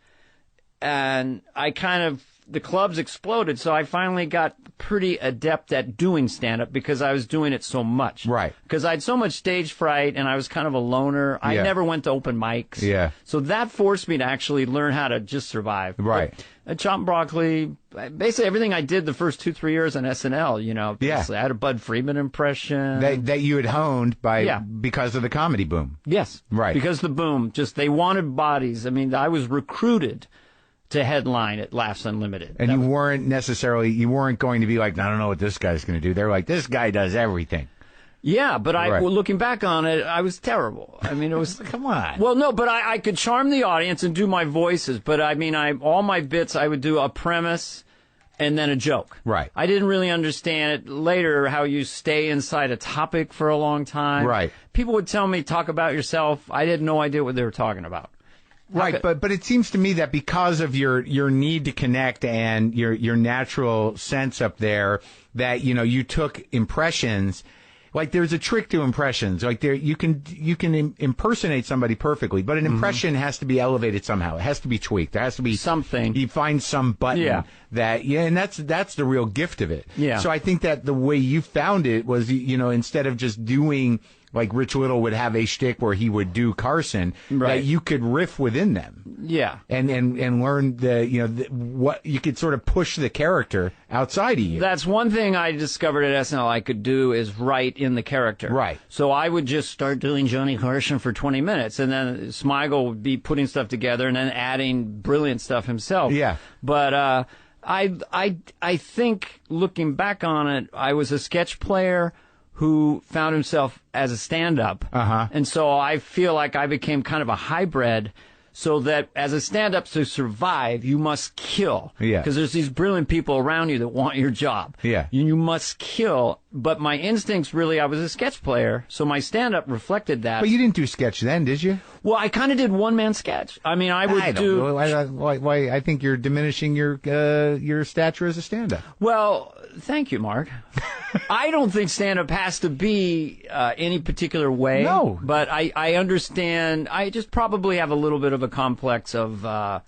and the clubs exploded, so I finally got pretty adept at doing stand-up because I was doing it so much. Right. Because I had so much stage fright, and I was kind of a loner. I never went to open mics. Yeah. So that forced me to actually learn how to just survive. Right. But Chop and Broccoli, basically everything I did the first 2-3 years on SNL, basically. I had a Bud Friedman impression. That you had honed because of the comedy boom. Yes. Right. Because the boom, they wanted bodies. I mean, I was recruited to headline at Laughs Unlimited. And you weren't going to be like, I don't know what this guy's going to do. They're like, this guy does everything. Yeah, but looking back on it, I was terrible. I mean, it was... Come on. Well, no, but I could charm the audience and do my voices. But I mean, all my bits, I would do a premise and then a joke. Right. I didn't really understand it later, how you stay inside a topic for a long time. Right. People would tell me, talk about yourself. I had no idea what they were talking about. Right, but it seems to me that because of your need to connect and your natural sense up there, that you took impressions. Like there's a trick to impressions. Like you can impersonate somebody perfectly, but an impression has to be elevated somehow. It has to be tweaked. There has to be something. You find some button and that's the real gift of it. Yeah. So I think that the way you found it was instead of just doing like Rich Little would have a shtick where he would do Carson, that you could riff within them. Yeah. And learn what you could sort of push the character outside of you. That's one thing I discovered at SNL I could do is write in the character. Right. So I would just start doing Johnny Carson for 20 minutes, and then Smigel would be putting stuff together and then adding brilliant stuff himself. Yeah. But I think looking back on it, I was a sketch player who found himself as a stand-up. And so I feel like I became kind of a hybrid, so that as a stand-up, to survive, you must kill. Yeah. Because there's these brilliant people around you that want your job. Yeah. You must kill. But my instincts really, I was a sketch player, so my stand-up reflected that. But you didn't do sketch then, did you? Well, I kind of did one-man sketch. I mean, I would do... Why, I think you're diminishing your stature as a stand-up. Well, thank you, Mark. I don't think stand-up has to be any particular way. No. But I understand. I just probably have a little bit of a complex of...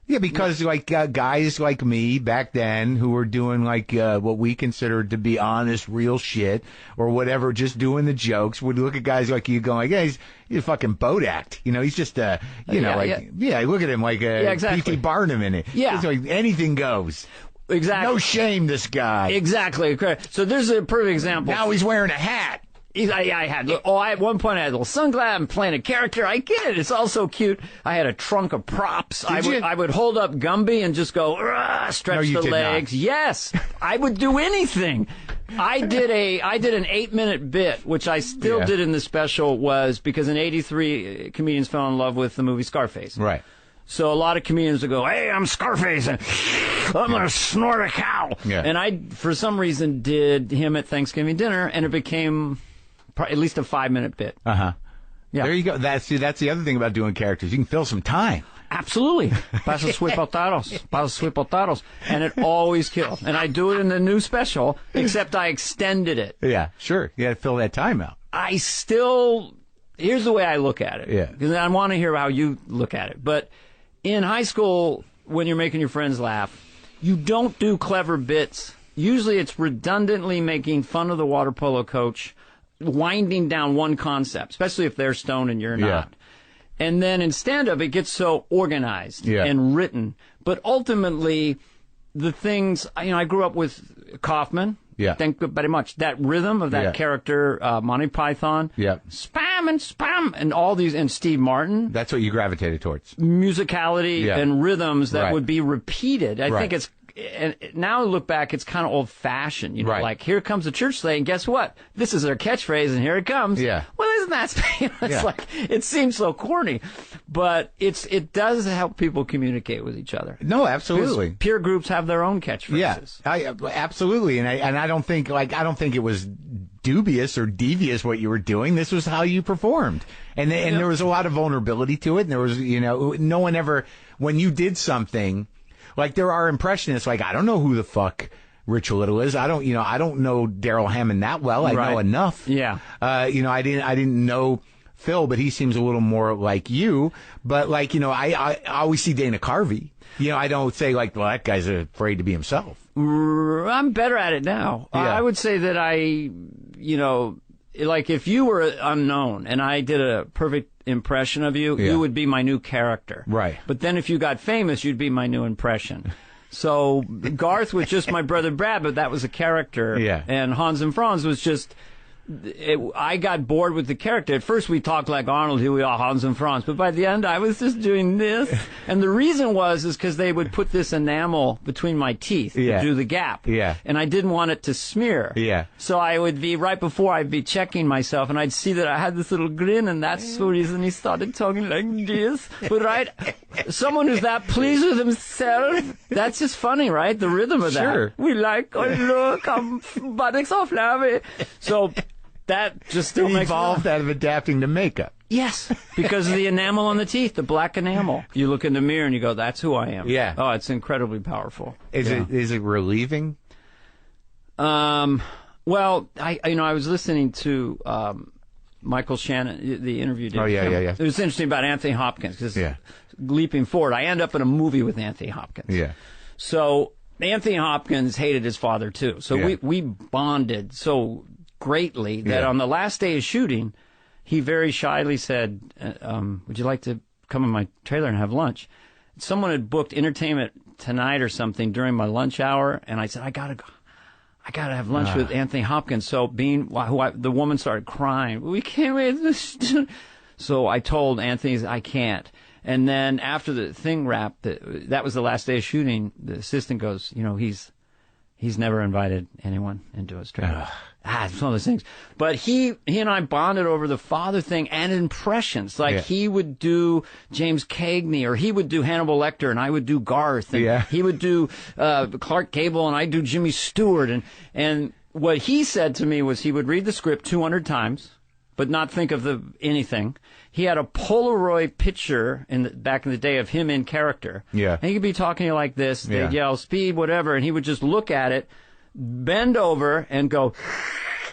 Yeah, because like guys like me back then who were doing like what we considered to be honest, real shit or whatever, just doing the jokes, would look at guys like you going, yeah, he's a fucking boat act. You know, he's just look at him like exactly. P.T. Barnum in it. Yeah. It's like anything goes. Exactly. No shame, this guy. Exactly. So there's a perfect example. Now he's wearing a hat. At one point I had a little sunglasses. I'm playing a character. I get it. It's all so cute. I had a trunk of props. I would hold up Gumby and just go, stretch the legs. Not. Yes. I would do anything. I did an 8-minute bit, which I still did in the special, was because in '83 comedians fell in love with the movie Scarface. Right. So a lot of comedians would go, hey, I'm Scarface, and I'm going to snort a cow. Yeah. And I, for some reason, did him at Thanksgiving dinner, and it became at least a 5-minute bit. Uh-huh. Yeah. There you go. That's the other thing about doing characters. You can fill some time. Absolutely. Pasa suipotaros. And it always kills. And I do it in the new special, except I extended it. Yeah, sure. You got to fill that time out. Here's the way I look at it. Yeah. Because I want to hear how you look at it. But in high school, when you're making your friends laugh, you don't do clever bits. Usually it's redundantly making fun of the water polo coach, winding down one concept, especially if they're stoned and you're not. And then in stand-up, it gets so organized and written. But ultimately, the things, I grew up with Kaufman. Yeah. Thank you very much. That rhythm of that character, Monty Python. Yeah. Spam, and all these, and Steve Martin. That's what you gravitated towards. Musicality and rhythms that would be repeated. I think it's, and now I look back, it's kind of old-fashioned. Like, here comes the church sleigh, and guess what? This is their catchphrase, and here it comes. Yeah. Well, isn't that... like, it seems so corny. But it does help people communicate with each other. No, absolutely. Because peer groups have their own catchphrases. Yeah, absolutely. And I don't think it was dubious or devious what you were doing. This was how you performed. And there was a lot of vulnerability to it. And there was, no one ever, when you did something... Like, there are impressionists, like, I don't know who the fuck Rich Little is. I don't know Daryl Hammond that well. I know enough. Yeah. I didn't know Phil, but he seems a little more like you. But, like, I always see Dana Carvey. I don't say, like, well, that guy's afraid to be himself. I'm better at it now. Yeah. I would say that like, if you were unknown and I did a perfect impression of you, you would be my new character. Right. But then if you got famous, you'd be my new impression. So Garth was just my brother Brad, but that was a character. Yeah. And Hans and Franz was just... I got bored with the character. At first we talked like Arnold, here we are, Hans and Franz. But by the end, I was just doing this. And the reason is because they would put this enamel between my teeth to do the gap. Yeah. And I didn't want it to smear. Yeah. So I would be, right before I'd be checking myself, and I'd see that I had this little grin, and that's the reason he started talking like this. But someone who's that pleased with himself, that's just funny, right? The rhythm of that. Sure. We like, oh look, I'm buttocks off now. So... that just still makes evolved out of adapting to makeup. Yes, because of the enamel on the teeth, the black enamel. You look in the mirror and you go, "That's who I am." Yeah. Oh, it's incredibly powerful. Is it relieving? Well, I was listening to Michael Shannon, the interview. Oh yeah. It was interesting about Anthony Hopkins because leaping forward, I end up in a movie with Anthony Hopkins. Yeah. So Anthony Hopkins hated his father too. So we bonded so greatly that on the last day of shooting, he very shyly said, would you like to come in my trailer and have lunch? Someone had booked Entertainment Tonight or something during my lunch hour, and I said, I gotta have lunch with Anthony Hopkins. So the woman started crying. We can't wait. So I told Anthony, I can't. And then after the thing wrapped, that was the last day of shooting, the assistant goes, he's never invited anyone into his trailer. It's one of those things. But he and I bonded over the father thing and impressions. Like he would do James Cagney, or he would do Hannibal Lecter, and I would do Garth, and he would do Clark Gable, and I'd do Jimmy Stewart. And what he said to me was he would read the script 200 times, but not think of anything. He had a Polaroid picture back in the day of him in character. Yeah. And he could be talking to you like this. They'd yell, speed, whatever, and he would just look at it. bend over and go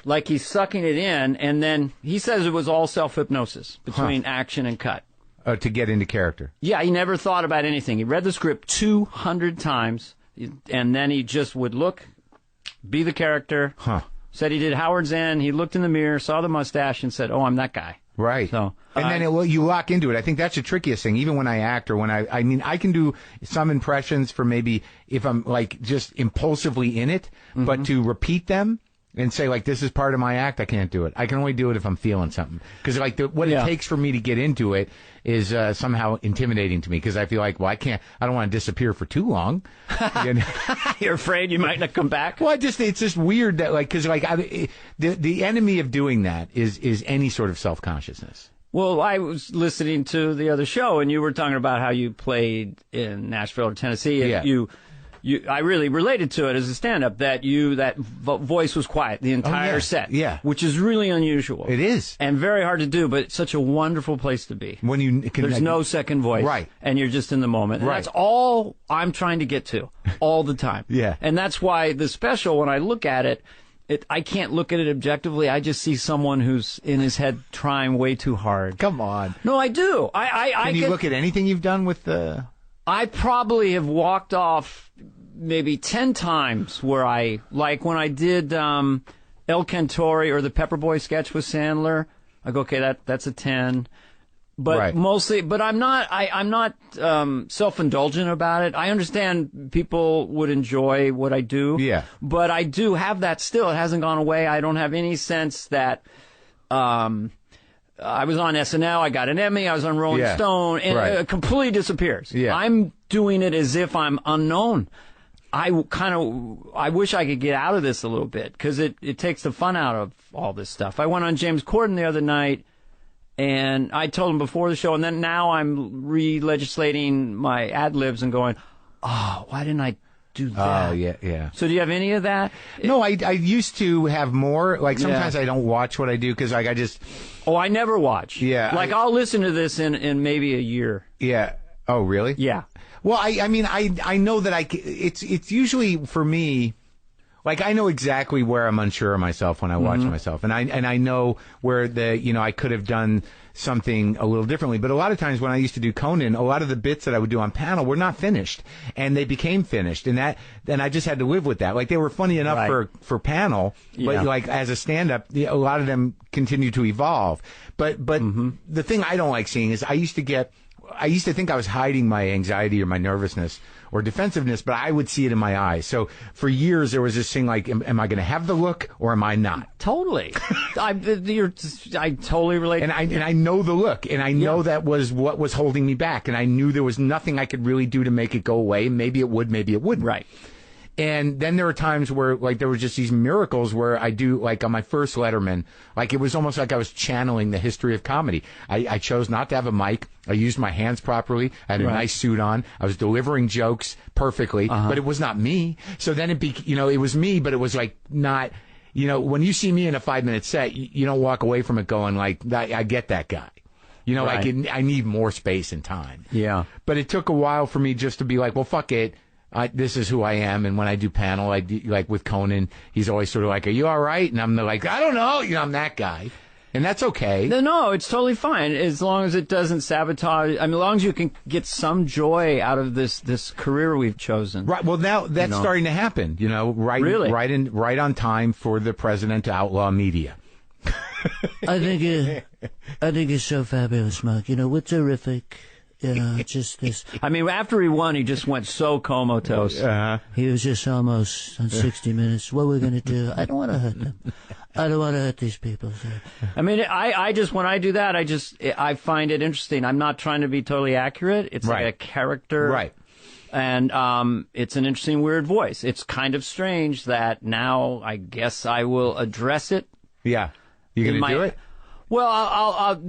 like he's sucking it in, and then he says it was all self-hypnosis between action and cut. To get into character. Yeah, he never thought about anything. He read the script 200 times, and then he just would look, be the character. Said he did Howard's End. He looked in the mirror, saw the mustache, and said, "Oh, I'm that guy." Right. So, and then you lock into it. I think that's the trickiest thing. Even when I act or when I mean, I can do some impressions for maybe if I'm like just impulsively in it, but to repeat them and say like, this is part of my act, I can't do it. I can only do it if I'm feeling something. Because like what it takes for me to get into it is somehow intimidating to me because I feel like, well, I don't want to disappear for too long. You're afraid you might not come back? Well, it's just weird that like, because like the enemy of doing that is any sort of self-consciousness. Well, I was listening to the other show, and you were talking about how you played in Nashville or Tennessee, and I really related to it as a stand-up that voice was quiet the entire set, which is really unusual. It is, and very hard to do, but it's such a wonderful place to be. When there's no second voice, right? And you're just in the moment. And that's all I'm trying to get to all the time. And that's why the special, when I look at it, I can't look at it objectively. I just see someone who's in his head trying way too hard. Come on. No, I do. Can you look at anything you've done with the? I probably have walked off maybe 10 times where like when I did El Cantori or the Pepperboy sketch with Sandler, I go, okay, that's a 10. But mostly, but I'm not self-indulgent about it. I understand people would enjoy what I do. Yeah. But I do have that still. It hasn't gone away. I don't have any sense that I was on SNL, I got an Emmy, I was on Rolling Stone, and it completely disappears. Yeah. I'm doing it as if I'm unknown. I wish I could get out of this a little bit, because it takes the fun out of all this stuff. I went on James Corden the other night, and I told him before the show, and then now I'm re-legislating my ad-libs and going, oh, why didn't I do that? Oh, yeah. So do you have any of that? No, I used to have more. Like, sometimes I don't watch what I do, because like, I just... Oh, I never watch. Yeah. Like, I'll listen to this in maybe a year. Yeah. Oh, really? Yeah. Well, I mean, I know that it's usually for me, like I know exactly where I'm unsure of myself when I watch myself, and I know where I could have done something a little differently. But a lot of times when I used to do Conan, a lot of the bits that I would do on panel were not finished, and they became finished, and I just had to live with that. Like they were funny enough for panel, but like as a stand-up, a lot of them continue to evolve. But the thing I don't like seeing is I used to think I was hiding my anxiety or my nervousness or defensiveness, but I would see it in my eyes. So for years there was this thing like, am I going to have the look or am I not? Totally. I totally relate. And I know the look, and I know that was what was holding me back, and I knew there was nothing I could really do to make it go away. Maybe it would, maybe it wouldn't. Right. And then there were times where, like, there were just these miracles where I do, like, on my first Letterman, like, it was almost like I was channeling the history of comedy. I chose not to have a mic. I used my hands properly. I had a nice suit on. I was delivering jokes perfectly, but it was not me. So then it was me, but it was, like, not, when you see me in a 5-minute set, you don't walk away from it going, like, I get that guy. Like, I need more space and time. Yeah. But it took a while for me just to be like, well, fuck it. This is who I am, and when I do panel, like with Conan, he's always sort of like, "Are you all right?" And I'm like, "I don't know," I'm that guy, and that's okay. No, it's totally fine as long as it doesn't sabotage. I mean, as long as you can get some joy out of this career we've chosen. Right. Well, now that's starting to happen. Right on time for the president to outlaw media. I think it's so fabulous, Mark. We're terrific. Just this. I mean, after he won, he just went so comatose. He was just almost on 60 Minutes. What we're going to do? I don't want to hurt them. I don't want to hurt these people. So. I mean, I just, when I do that, I find it interesting. I'm not trying to be totally accurate. It's like a character. Right. And it's an interesting, weird voice. It's kind of strange that now I guess I will address it. Yeah. You going to do it? Well, I'll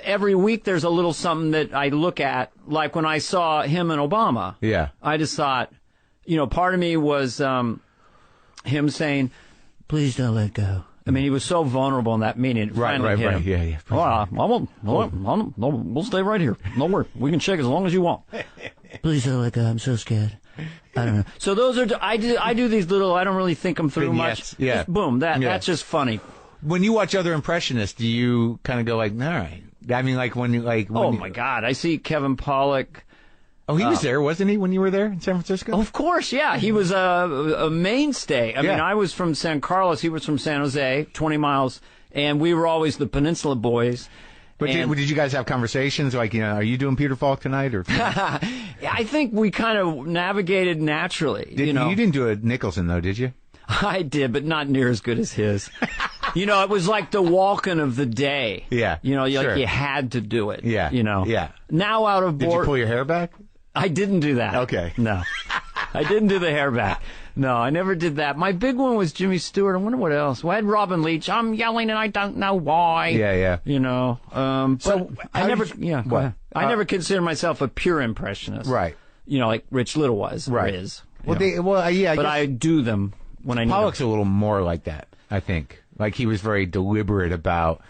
every week there's a little something that I look at, like when I saw him and Obama. Yeah. I just thought, part of me was him saying, "Please don't let go." I mean, he was so vulnerable in that meeting. Right. Yeah. We'll stay right here. No worry. We can shake as long as you want. Please don't let go. I'm so scared. I don't know. So those are I do these little. I don't really think them through Vignettes, much. yeah. Just boom. That's just funny. When you watch other impressionists, do you kind of go like, all right? I mean, like when you Oh my God! I see Kevin Pollak. Oh, he was there, wasn't he, when you were there in San Francisco? Of course, yeah. He was a mainstay. I mean, I was from San Carlos. He was from San Jose, 20 miles, and we were always the Peninsula boys. But did you guys have conversations like, are you doing Peter Falk tonight? Or Yeah, I think we kind of navigated naturally. You didn't do a Nicholson, though, did you? I did, but not near as good as his. It was like the Walken of the day. Yeah. Like you had to do it. Yeah. Yeah. Now out of board. Did you pull your hair back? I didn't do that. Okay. No. I didn't do the hair back. No, I never did that. My big one was Jimmy Stewart. I wonder what else. Well, I had Robin Leach. I'm yelling and I don't know why. Yeah. But I never, go ahead. I never consider myself a pure impressionist. Right. Like Rich Little was. Right. Or is. But I do them when I need Pollock's a little more like that, I think. Like he was very deliberate about,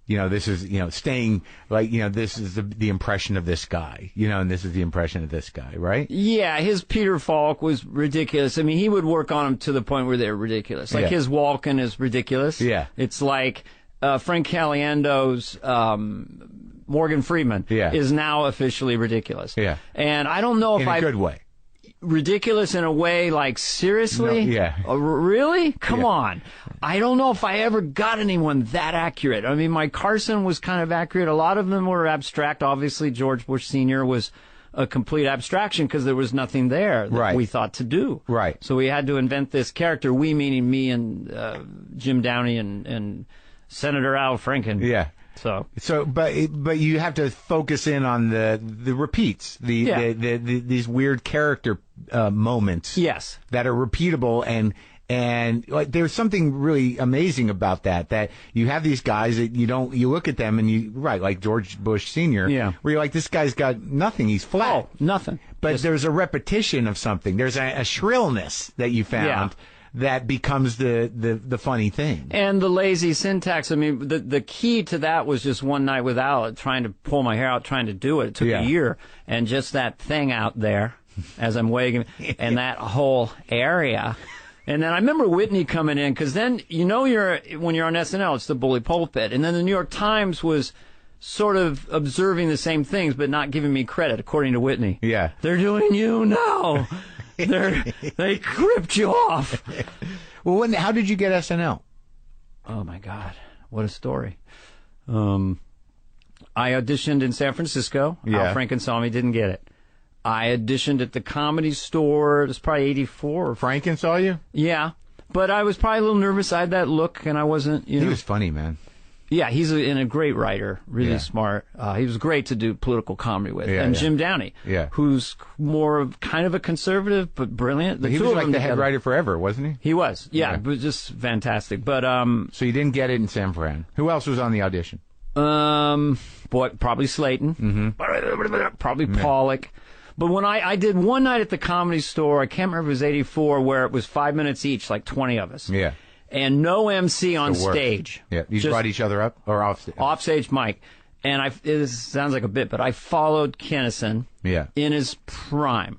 this is, staying like, this is the impression of this guy, and this is the impression of this guy, right? Yeah, his Peter Falk was ridiculous. I mean, he would work on them to the point where they're ridiculous. Like his Walken is ridiculous. Yeah. It's like Frank Caliendo's Morgan Freeman is now officially ridiculous. Yeah. And I don't know if in a good way. Ridiculous in a way, like, seriously? No, yeah. Really? Come on. I don't know if I ever got anyone that accurate. I mean, Mike Carson was kind of accurate. A lot of them were abstract. Obviously, George Bush Sr. was a complete abstraction because there was nothing there that we thought to do. Right. So we had to invent this character, we meaning me and Jim Downey and Senator Al Franken. Yeah. But you have to focus in on the repeats, these weird character moments. Yes. That are repeatable and like there's something really amazing about that you have these guys that you look at them and like George Bush Sr. Where you're like, this guy's got nothing, he's flat. Oh, nothing. But there's a repetition of something. There's a shrillness that you found. That becomes the funny thing. And the lazy syntax. I mean, the key to that was just one night with Al trying to pull my hair out, trying to do it. It took a year. And just that thing out there as I'm waiting, and that whole area. And then I remember Whitney coming in, because then, when you're on SNL, it's the bully pulpit. And then the New York Times was sort of observing the same things, but not giving me credit, according to Whitney. Yeah. They're doing you now. They cripped you off. Well, how did you get SNL? Oh my God, what a story! I auditioned in San Francisco. Al Franken saw me, didn't get it. I auditioned at the Comedy Store. It was probably '84. Franken saw you? Yeah, but I was probably a little nervous. I had that look, and I wasn't. He was funny, man. Yeah, he's a great writer, really smart. He was great to do political comedy with. And Jim Downey, who's more of kind of a conservative, but brilliant. He was like the head writer forever, wasn't he? He was, it was just fantastic. But so you didn't get it in San Fran. Who else was on the audition? Probably Slayton, probably Pollock. But when I did one night at the Comedy Store, I can't remember if it was '84, where it was 5 minutes each, like 20 of us. Yeah. And no MC on stage. Yeah, you just brought each other up or off stage? Off stage mic. And this sounds like a bit, but I followed Kinnison in his prime.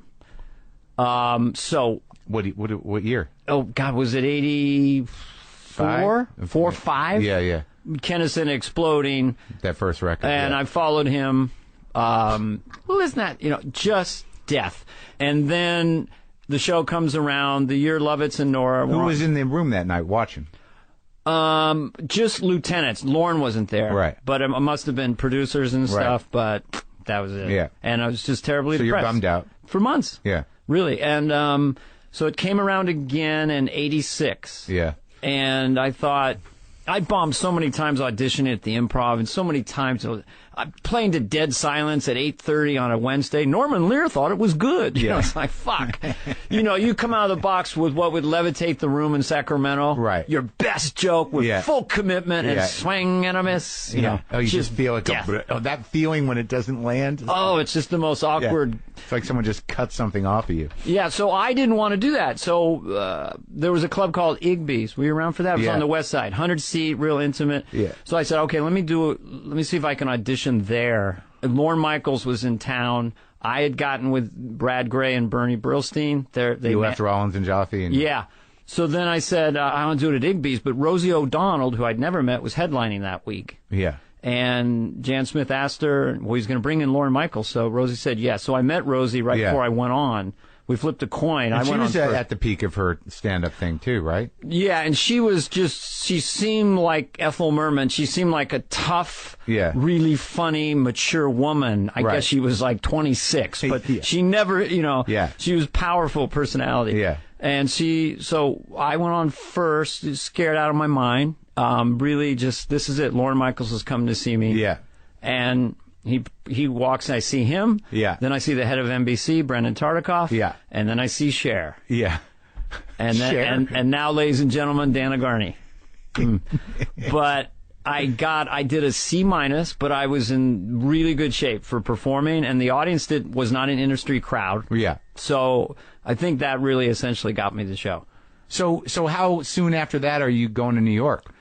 So what year? Oh God, was it 84? 4, 5? Yeah. Kinnison exploding. That first record. And I followed him. Well, isn't that just death? And then the show comes around, the year Lovitz and Nora. Who was in the room that night watching? Just lieutenants. Lauren wasn't there. Right. But it must have been producers and stuff, but that was it. Yeah. And I was just terribly depressed. So you're bummed out? For months. Yeah. Really. And so it came around again in '86. Yeah. And I thought, I bombed so many times auditioning at the Improv, and so many times I'm playing to dead silence at 8:30 on a Wednesday. Norman Lear thought it was good. It's like, fuck. You come out of the box with what would levitate the room in Sacramento. Right. Your best joke with full commitment and swing and a miss. You just feel like that feeling when it doesn't land. Oh, it's just the most awkward. Yeah. It's like someone just cut something off of you. Yeah, so I didn't want to do that. So there was a club called Igby's. Were you around for that? It was on the West Side. 100-seat, real intimate. Yeah. So I said, okay, let me see if I can audition there. And Lorne Michaels was in town. I had gotten with Brad Gray and Bernie Brillstein. You left Rollins and Jaffe. And... Yeah. So then I said, I want to do it at Igby's, but Rosie O'Donnell, who I'd never met, was headlining that week. Yeah. And Jan Smith asked her, well, he's going to bring in Lorne Michaels. So Rosie said yes. So I met Rosie right before I went on. We flipped a coin. And she was at the peak of her stand-up thing, too, right? Yeah, and she seemed like Ethel Merman. She seemed like a tough, really funny, mature woman. I guess she was like 26, but she never, she was powerful personality. Yeah. And so I went on first, scared out of my mind. Really just, this is it. Lorne Michaels is coming to see me. Yeah. And he walks and I see him. Yeah. Then I see the head of NBC, Brendan Tartikoff. Yeah. And then I see Cher. Yeah. And then, and now, ladies and gentlemen, Dana Garney. But I did a C-, but I was in really good shape for performing, and the audience was not an industry crowd. Yeah. So I think that really essentially got me the show. So how soon after that are you going to New York?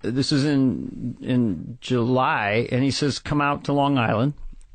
This is in July, and he says, come out to Long Island.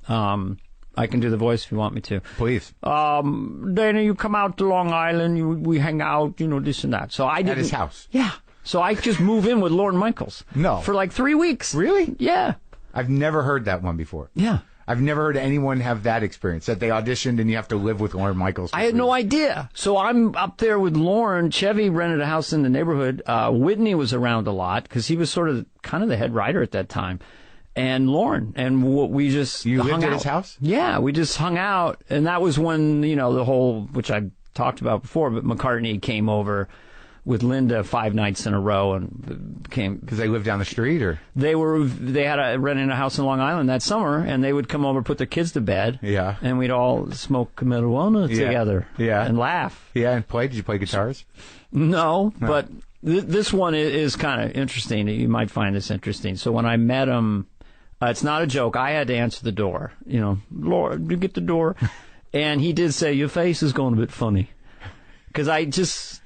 I can do the voice if you want me to. Please. Dana, you come out to Long Island, we hang out, this and that. So I did. At his house? Yeah. So I just move in with Lorne Michaels. No. For like 3 weeks. Really? Yeah. I've never heard that one before. Yeah. I've never heard anyone have that experience, that they auditioned and you have to live with Lorne Michaels. I had no idea. So I'm up there with Lorne. Chevy rented a house in the neighborhood. Whitney was around a lot because he was kind of the head writer at that time. And Lorne. And we just You hung lived at out. his house? Yeah, we just hung out. And that was when, the whole, which I talked about before, but McCartney came over with Linda 5 nights in a row and came because they lived down the street, or they had rented a house in Long Island that summer, and they would come over, put their kids to bed, and we'd all smoke marijuana together, and laugh, and play. Did you play guitars? No. But this one is kind of interesting. You might find this interesting. So when I met him, it's not a joke. I had to answer the door. Lord, you get the door, and he did say, "Your face is going a bit funny." Because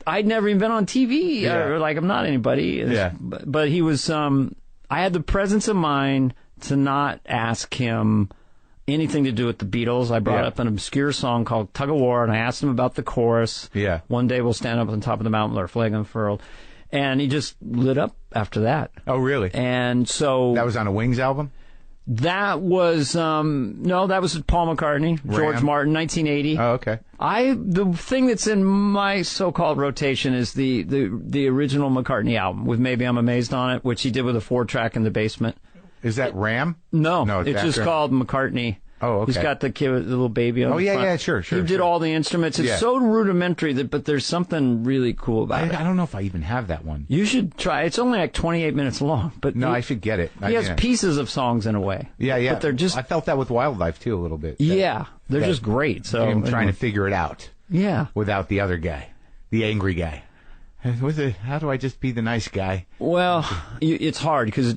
I'd never even been on TV, or like I'm not anybody. But he was, I had the presence of mind to not ask him anything to do with the Beatles. I brought up an obscure song called Tug of War, and I asked him about the chorus. Yeah. One day we'll stand up on top of the mountain with our flag unfurled. And he just lit up after that. Oh, really? And so... That was on a Wings album? That was, no, that was Paul McCartney, George Martin, 1980. Oh, okay. The thing that's in my so-called rotation is the original McCartney album with Maybe I'm Amazed on It, which he did with a 4-track in the basement. Is that Ram? No, it's just called McCartney. Oh, okay. He's got the kid with the little baby on the front. Yeah, sure. He did all the instruments. It's so rudimentary, but there's something really cool about it. I don't know if I even have that one. You should try. It's only like 28 minutes long. But no, I should get it. He has pieces of songs in a way. Yeah. But they're just... I felt that with Wildlife, too, a little bit. They're just great. So I'm trying to figure it out. Yeah. Without the other guy, the angry guy. How do I just be the nice guy? Well, it's hard because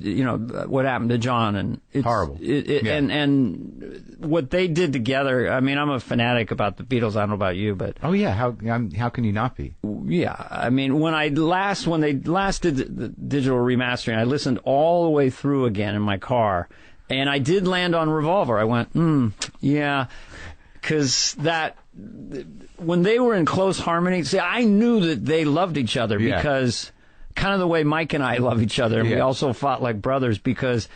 what happened to John, and it's horrible. And what they did together. I mean, I'm a fanatic about the Beatles. I don't know about you, but how can you not be? Yeah, I mean, when they last did the digital remastering, I listened all the way through again in my car, and I did land on Revolver. I went, because that. When they were in close harmony, I knew that they loved each other because kind of the way Mike and I love each other. And we also fought like brothers because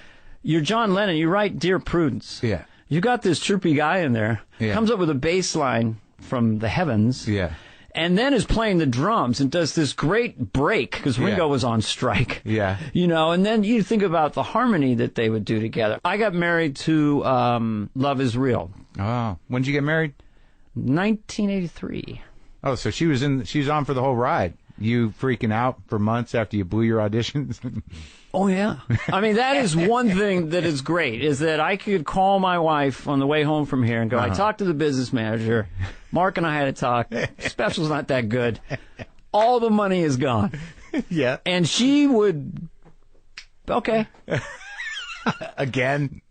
you're John Lennon. You write Dear Prudence. Yeah. You got this chirpy guy in there. Yeah. Comes up with a bass line from the heavens. Yeah. And then is playing the drums and does this great break because Ringo was on strike. Yeah. And then you think about the harmony that they would do together. I got married to Love Is Real. Oh. When did you get married? 1983. Oh, so she was on for the whole ride. You freaking out for months after you blew your auditions? Oh, yeah. I mean, that is one thing that is great, is that I could call my wife on the way home from here and go, I talked to the business manager. Mark and I had a talk. Special's not that good. All the money is gone. Yeah. And she would, okay. Again,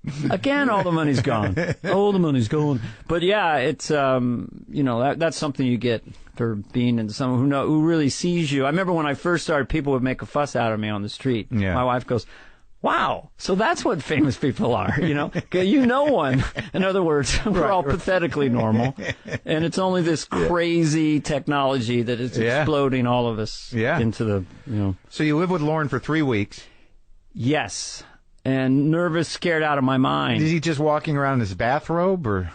all the money's gone. All the money's gone. But yeah, it's that's something you get for being in someone who really sees you. I remember when I first started, people would make a fuss out of me on the street. Yeah. My wife goes, wow, so that's what famous people are, you know? You know one. In other words, we're all pathetically normal. And it's only this crazy technology that is exploding all of us into the, you know. So you lived with Lauren for 3 weeks. Yes. And nervous, scared out of my mind. Is he just walking around in his bathrobe, or?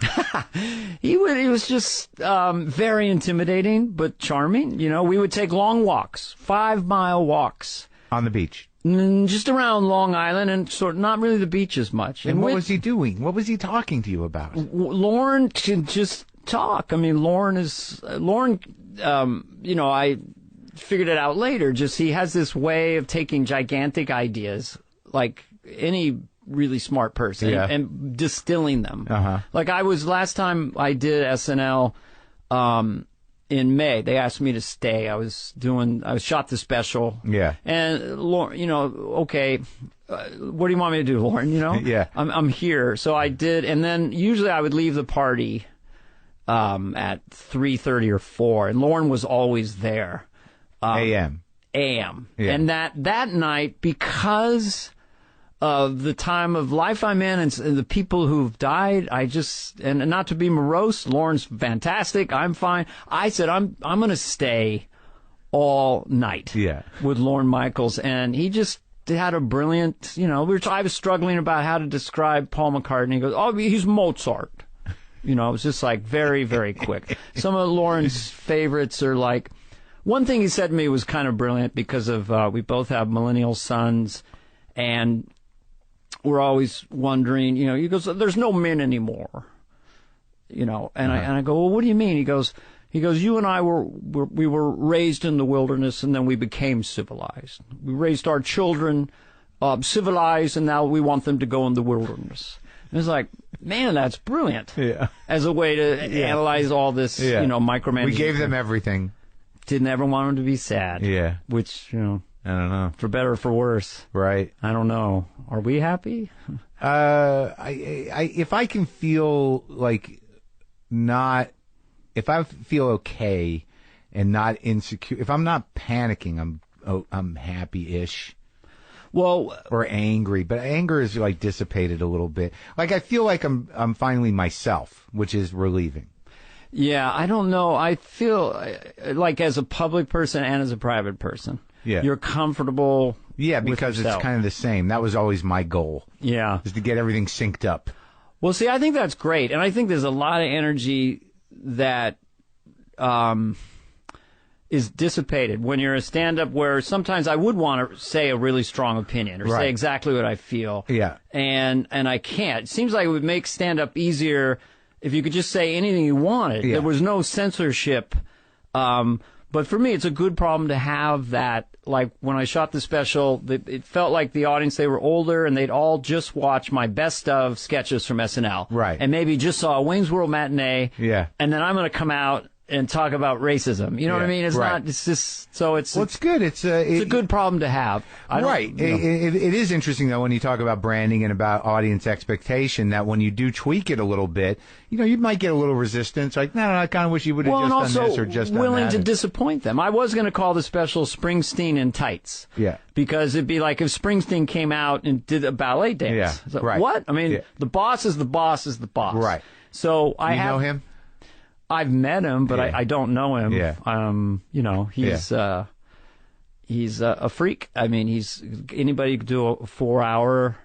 He was just very intimidating, but charming. You know, we would take long walks, 5-mile walks. On the beach? Just around Long Island, and sort of not really the beach as much. And what was he doing? What was he talking to you about? Lauren can just talk. I mean, Lauren, you know, I figured it out later. Just he has this way of taking gigantic ideas, like any really smart person, and distilling them. Like last time I did SNL, in May, they asked me to stay. I shot the special. Yeah. And Lauren, you know, okay, what do you want me to do, Lauren? You know? Yeah. I'm here. So I did, and then usually I would leave the party, at 3:30 or 4, and Lauren was always there. A.M. Yeah. And that night, because of the time of life I'm in and the people who've died, and not to be morose, Lauren's fantastic, I'm fine. I said, I'm going to stay all night with Lorne Michaels. And he just had a brilliant, you know, I was struggling about how to describe Paul McCartney. He goes, oh, he's Mozart. You know, it was just like very, very quick. Some of Lauren's favorites are like, one thing he said to me was kind of brilliant because of, we both have millennial sons, and we're always wondering, you know, he goes, there's no men anymore, you know, and I go, well, what do you mean? He goes, you and I we were raised in the wilderness, and then we became civilized. We raised our children civilized, and now we want them to go in the wilderness. And it's like, man, that's brilliant. Yeah. As a way to analyze all this, you know, micromanagement. We gave them everything. Didn't ever want them to be sad. Yeah. Which, you know. I don't know. For better or for worse. Right. I don't know. Are we happy? If I can feel like if I feel okay and not insecure, if I'm not panicking, I'm happy-ish. Well, or angry, but anger is like dissipated a little bit. Like I feel like I'm finally myself, which is relieving. Yeah, I don't know. I feel like as a public person and as a private person. Yeah. You're comfortable. Yeah, because it's kind of the same. That was always my goal. Yeah. Is to get everything synced up. Well, see, I think that's great. And I think there's a lot of energy that is dissipated when you're a stand-up, where sometimes I would want to say a really strong opinion or say exactly what I feel. Yeah. And I can't. It seems like it would make stand-up easier if you could just say anything you wanted. Yeah. There was no censorship. But for me, it's a good problem to have that. Like when I shot the special, it felt like the audience, they were older and they'd all just watched my best of sketches from SNL. Right. And maybe just saw a Wayne's World matinee. Yeah. And then I'm going to come out and talk about racism. You know what I mean? It's not, it's just, so it's... Well, it's good. It's a good problem to have. Right. You know. It is interesting, though, when you talk about branding and about audience expectation, that when you do tweak it a little bit, you know, you might get a little resistance. Like, no, I kind of wish you would have just done this or just done that. Well, and also willing to disappoint them. I was going to call the special Springsteen in Tights. Yeah. Because it'd be like if Springsteen came out and did a ballet dance. Yeah. So, right. What? I mean, the boss is the boss is the boss. Right. So I have... You know him? I've met him, but I don't know him. Yeah. You know, he's a freak. I mean, anybody could do a 4-hour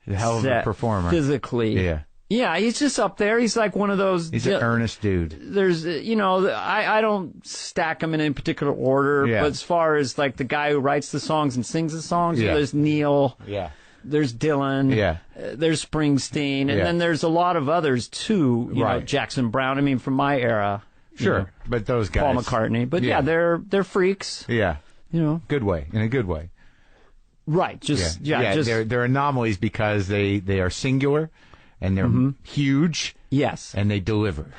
hell of a performer physically. Yeah. Yeah, he's just up there. He's like one of those. He's an earnest dude. There's, you know, I don't stack them in any particular order, but as far as like the guy who writes the songs and sings the songs, there's Neil. Yeah. There's Dylan, there's Springsteen, and then there's a lot of others too. You know, Jackson Browne. I mean, from my era, sure, you know, but those guys, Paul McCartney. But they're freaks. Yeah, you know, good way, in a good way. Right. Just just they're anomalies because they are singular, and they're huge. Yes, and they deliver.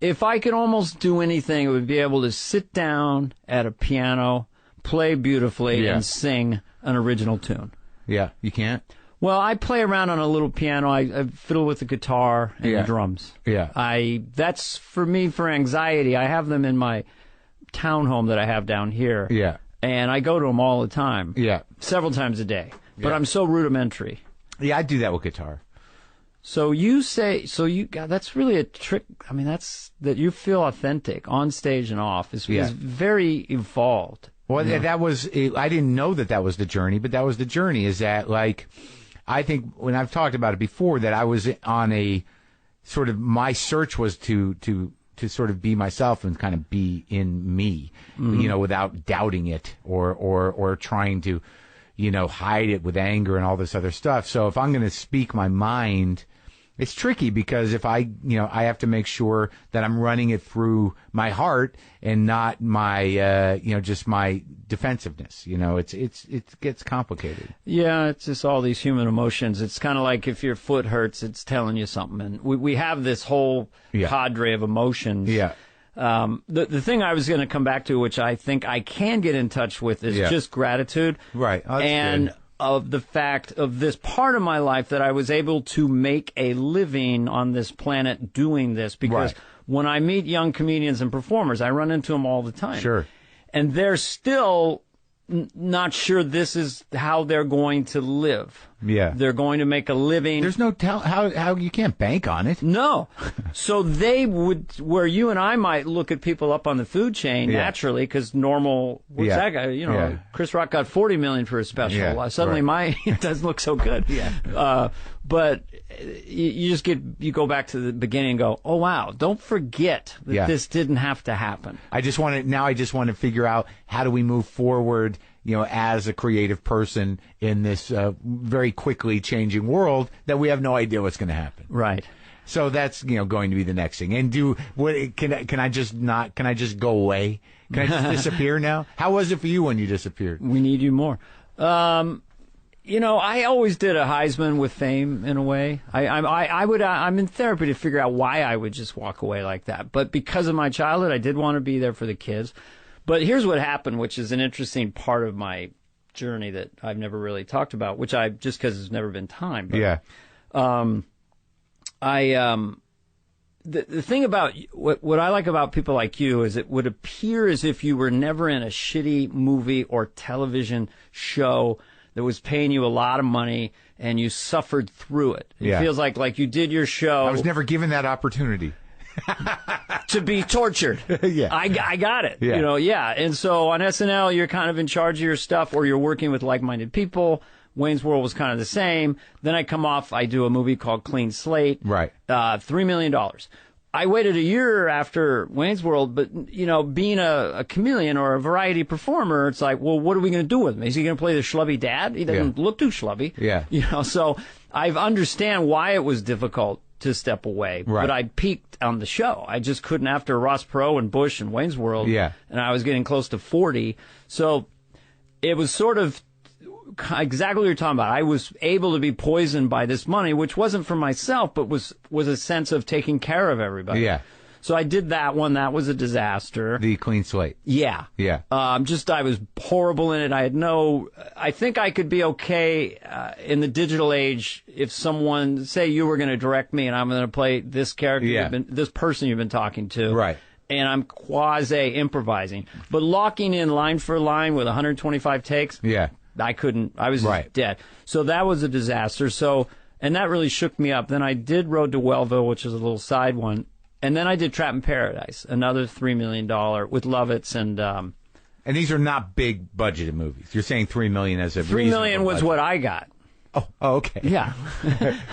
If I could almost do anything, it would be able to sit down at a piano, play beautifully, and sing an original tune. Yeah, you can't? Well, I play around on a little piano. I fiddle with the guitar and the drums. Yeah. That's for me, for anxiety. I have them in my townhome that I have down here. Yeah. And I go to them all the time. Yeah. Several times a day. but I'm so rudimentary. Yeah, I do that with guitar. So you say, God, that's really a trick. I mean, that you feel authentic on stage and off is very evolved. Well, that was, I didn't know that was the journey, but that was the journey, is that, like, I think when I've talked about it before, that I was on a sort of, my search was to sort of be myself and kind of be in me, without doubting it or trying to, hide it with anger and all this other stuff. So if I'm going to speak my mind, it's tricky, because if I have to make sure that I'm running it through my heart and not my, just my defensiveness. It gets complicated. Yeah, it's just all these human emotions. It's kind of like if your foot hurts, it's telling you something. And we have this whole cadre of emotions. Yeah. The thing I was going to come back to, which I think I can get in touch with, is just gratitude. Right. Oh, that's and good. Of the fact of this part of my life that I was able to make a living on this planet doing this, because when I meet young comedians and performers, I run into them all the time. Sure. And they're still not sure this is how they're going to live. Yeah. They're going to make a living. There's no how you can't bank on it. No. So they would, where you and I might look at people up on the food chain naturally, because normal, what's that guy? Chris Rock got $40 million for his special. Yeah, Suddenly mine doesn't look so good. But you go back to the beginning and go, oh wow, don't forget that this didn't have to happen. I just want to figure out, how do we move forward, as a creative person in this very quickly changing world that we have no idea what's going to happen. Right. So that's going to be the next thing. And can I just go away? Can I just disappear now? How was it for you when you disappeared? We need you more. I always did a Heisman with fame in a way. I'm in therapy to figure out why I would just walk away like that. But because of my childhood, I did want to be there for the kids. But here's what happened, which is an interesting part of my journey that I've never really talked about, which just because there's never been time. But, the thing about what I like about people like you is it would appear as if you were never in a shitty movie or television show that was paying you a lot of money and you suffered through it. It feels like you did your show. I was never given that opportunity. To be tortured. I got it. And so on SNL, you're kind of in charge of your stuff, or you're working with like-minded people. Wayne's World was kind of the same. Then I come off, I do a movie called Clean Slate. Right. $3 million. I waited a year after Wayne's World, but, being a chameleon or a variety performer, it's like, well, what are we going to do with him? Is he going to play the schlubby dad? He doesn't look too schlubby. Yeah. So I understand why it was difficult to step away. Right. But I peaked on the show. I just couldn't after Ross Perot and Bush and Wayne's World. Yeah. And I was getting close to 40. So it was sort of exactly what you're talking about. I was able to be poisoned by this money, which wasn't for myself, but was a sense of taking care of everybody. Yeah. So I did that one. That was a disaster. The Clean Slate. Yeah. Yeah. I was horrible in it. I think I could be okay in the digital age if someone, say you were going to direct me and I'm going to play this character, this person you've been talking to. Right. And I'm quasi-improvising. But locking in line for line with 125 takes, I couldn't. I was just dead. So that was a disaster. And that really shook me up. Then I did Road to Wellville, which is a little side one. And then I did Trap in Paradise, another $3 million with Lovitz and these are not big budgeted movies. You're saying $3 million as a $3 million was budget. what I got. Oh, okay. Yeah.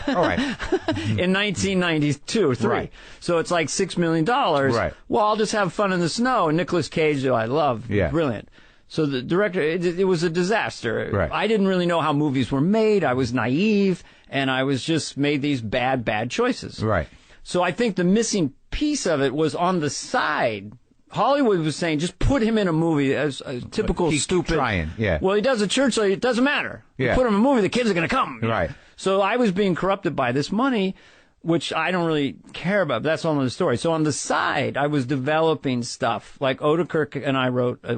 All right. In 1992 or 3. Right. So it's like $6 million. Right. Well, I'll just have fun in the snow. And Nicolas Cage, who I love, brilliant. So the director, it was a disaster. Right. I didn't really know how movies were made. I was naive, and I was just made these bad choices. Right. So I think the missing piece of it was on the side. Hollywood was saying, just put him in a movie as a typical stupid. Trying, yeah. Well, he does a church, so it doesn't matter. Yeah. You put him in a movie, the kids are going to come. Right. So I was being corrupted by this money, which I don't really care about. That's all in the story. So on the side, I was developing stuff. Like Odenkirk and I wrote a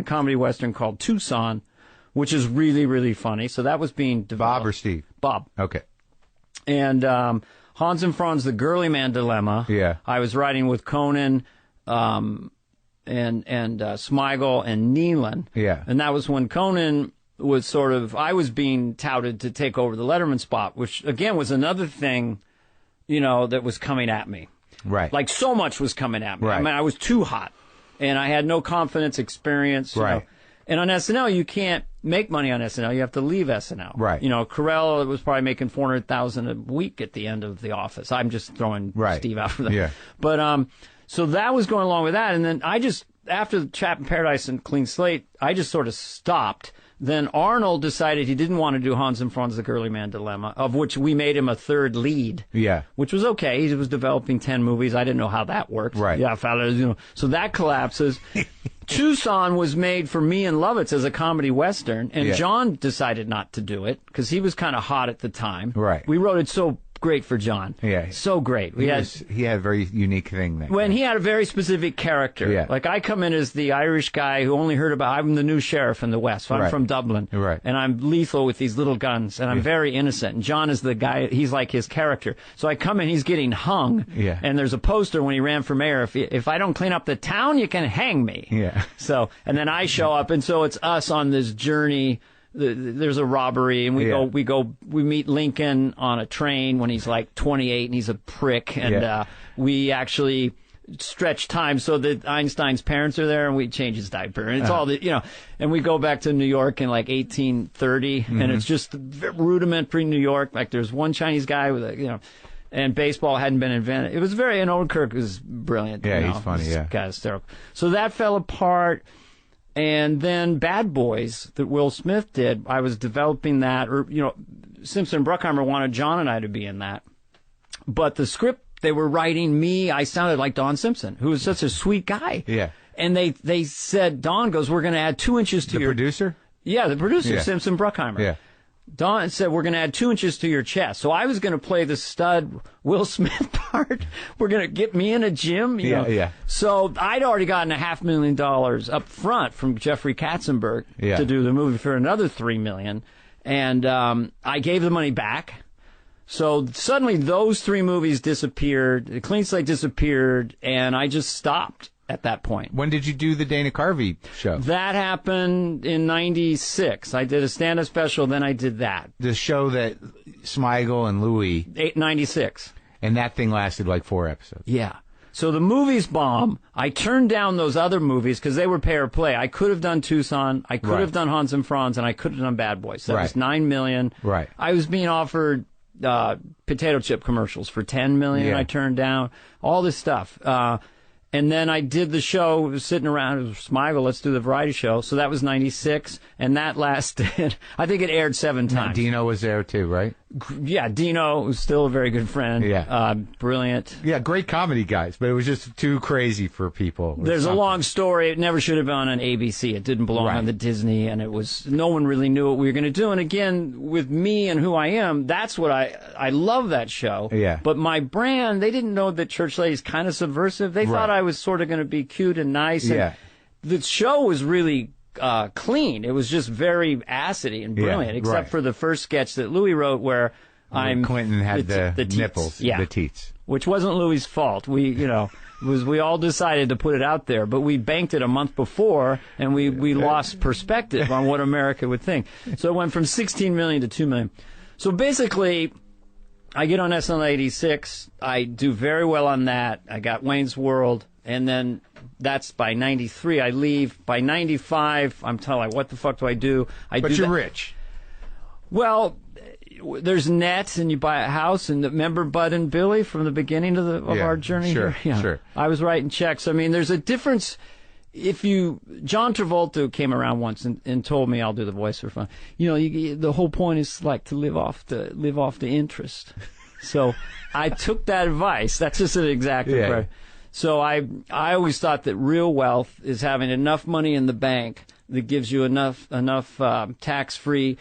comedy western called Tucson, which is really, really funny. So that was being developed. Bob or Steve? Bob. Okay. And Hans and Franz, The Girly Man Dilemma. Yeah. I was writing with Conan and Smigel and Nealon. Yeah. And that was when Conan was sort of, I was being touted to take over the Letterman spot, which again was another thing, that was coming at me. Right. Like so much was coming at me. Right. I mean, I was too hot and I had no confidence, experience. Right. And on SNL, you can't make money on SNL. You have to leave SNL. Right. Carell was probably making $400,000 a week at the end of The Office. I'm just throwing Steve out for that. Yeah. But so that was going along with that, and then after Chap in Paradise and Clean Slate, I just sort of stopped. Then Arnold decided he didn't want to do Hans and Franz: The Girly Man Dilemma, of which we made him a third lead. Yeah. Which was okay. He was developing 10 movies. I didn't know how that worked. Right. Yeah, fellas, So that collapses. Tucson was made for me and Lovitz as a comedy western, and John decided not to do it because he was kind of hot at the time. Right. We wrote it so great for John. Yeah. So great. He had a very unique thing there. When he had a very specific character. Yeah. Like I come in as the Irish guy who only heard about, I'm the new sheriff in the West. I'm from Dublin. Right. And I'm lethal with these little guns, and I'm very innocent. And John is the guy, he's like his character. So I come in, he's getting hung. Yeah. And there's a poster when he ran for mayor, if I don't clean up the town, you can hang me. Yeah. So, and then I show up, and so it's us on this journey. There's a robbery, and we meet Lincoln on a train when he's like 28 and he's a prick, and we actually stretch time so that Einstein's parents are there, and we change his diaper, and it's all the, and we go back to New York in like 1830, and it's just rudimentary New York. Like there's one Chinese guy with a, and baseball hadn't been invented. It was and Odenkirk was brilliant. Yeah, he's funny. Yeah, kind of hysterical. So that fell apart. And then Bad Boys that Will Smith did, I was developing that, or, Simpson and Bruckheimer wanted John and I to be in that. But the script they were writing I sounded like Don Simpson, who was such a sweet guy. Yeah. And they said, Don goes, we're going to add 2 inches to the producer? Yeah, the producer, Simpson Bruckheimer. Yeah. Don said, we're going to add 2 inches to your chest. So I was going to play the stud Will Smith part. We're going to get me in a gym. You know? Yeah. So I'd already gotten $500,000 up front from Jeffrey Katzenberg to do the movie for another $3 million. And I gave the money back. So suddenly those 3 movies disappeared. The Clean Slate disappeared, and I just stopped at that point. When did you do the Dana Carvey show? That happened in 96. I did a stand-up special, then I did that. The show that Smigel and Louie... 96. And that thing lasted like 4 episodes. Yeah. So the movies bomb. I turned down those other movies because they were pay or play. I could have done Tucson, I could have done Hans and Franz, and I could have done Bad Boys. That was $9 million. Right. I was being offered potato chip commercials for $10 million. I turned down all this stuff. And then I did the show, sitting around with Smigel, let's do the variety show. So that was 96, and that lasted, I think it aired 7 times. Dino was there too, right? Yeah, Dino was still a very good friend. Yeah. Brilliant. Yeah, great comedy guys, but it was just too crazy for people. There's a long story. It never should have been on ABC. It didn't belong on the Disney, and it was, no one really knew what we were going to do. And again, with me and who I am, that's what I love that show. Yeah. But my brand, they didn't know that Church Lady's kind of subversive. They thought I was sort of going to be cute and nice. Yeah. And the show was really clean. It was just very acidy and brilliant, except for the first sketch that Louis wrote where Clinton had the nipples, the teats. Which wasn't Louis' fault. We all decided to put it out there, but we banked it a month before, and we lost perspective on what America would think. So it went from 16 million to 2 million. So basically, I get on SNL 86. I do very well on that. I got Wayne's World, and then that's by 93. I leave. By 95, I'm telling, what the fuck do I do? But you're rich. Well, there's nets, and you buy a house, and remember Bud and Billy from the beginning of our journey sure, here? Yeah. Sure. I was writing checks. I mean, there's a difference. John Travolta came around once and told me, I'll do the voice for fun. The whole point is like to live off the interest. So I took that advice. That's just an exact right. So I always thought that real wealth is having enough money in the bank that gives you enough tax-free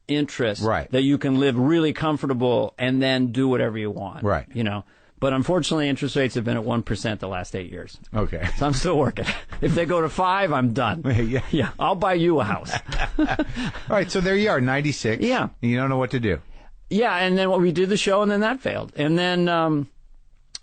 interest that you can live really comfortable and then do whatever you want. Right. But unfortunately, interest rates have been at 1% the last 8 years. Okay. So I'm still working. If they go to 5, I'm done. Yeah. I'll buy you a house. All right. So there you are, 96. Yeah. And you don't know what to do. Yeah. And then we did the show, and then that failed. And then,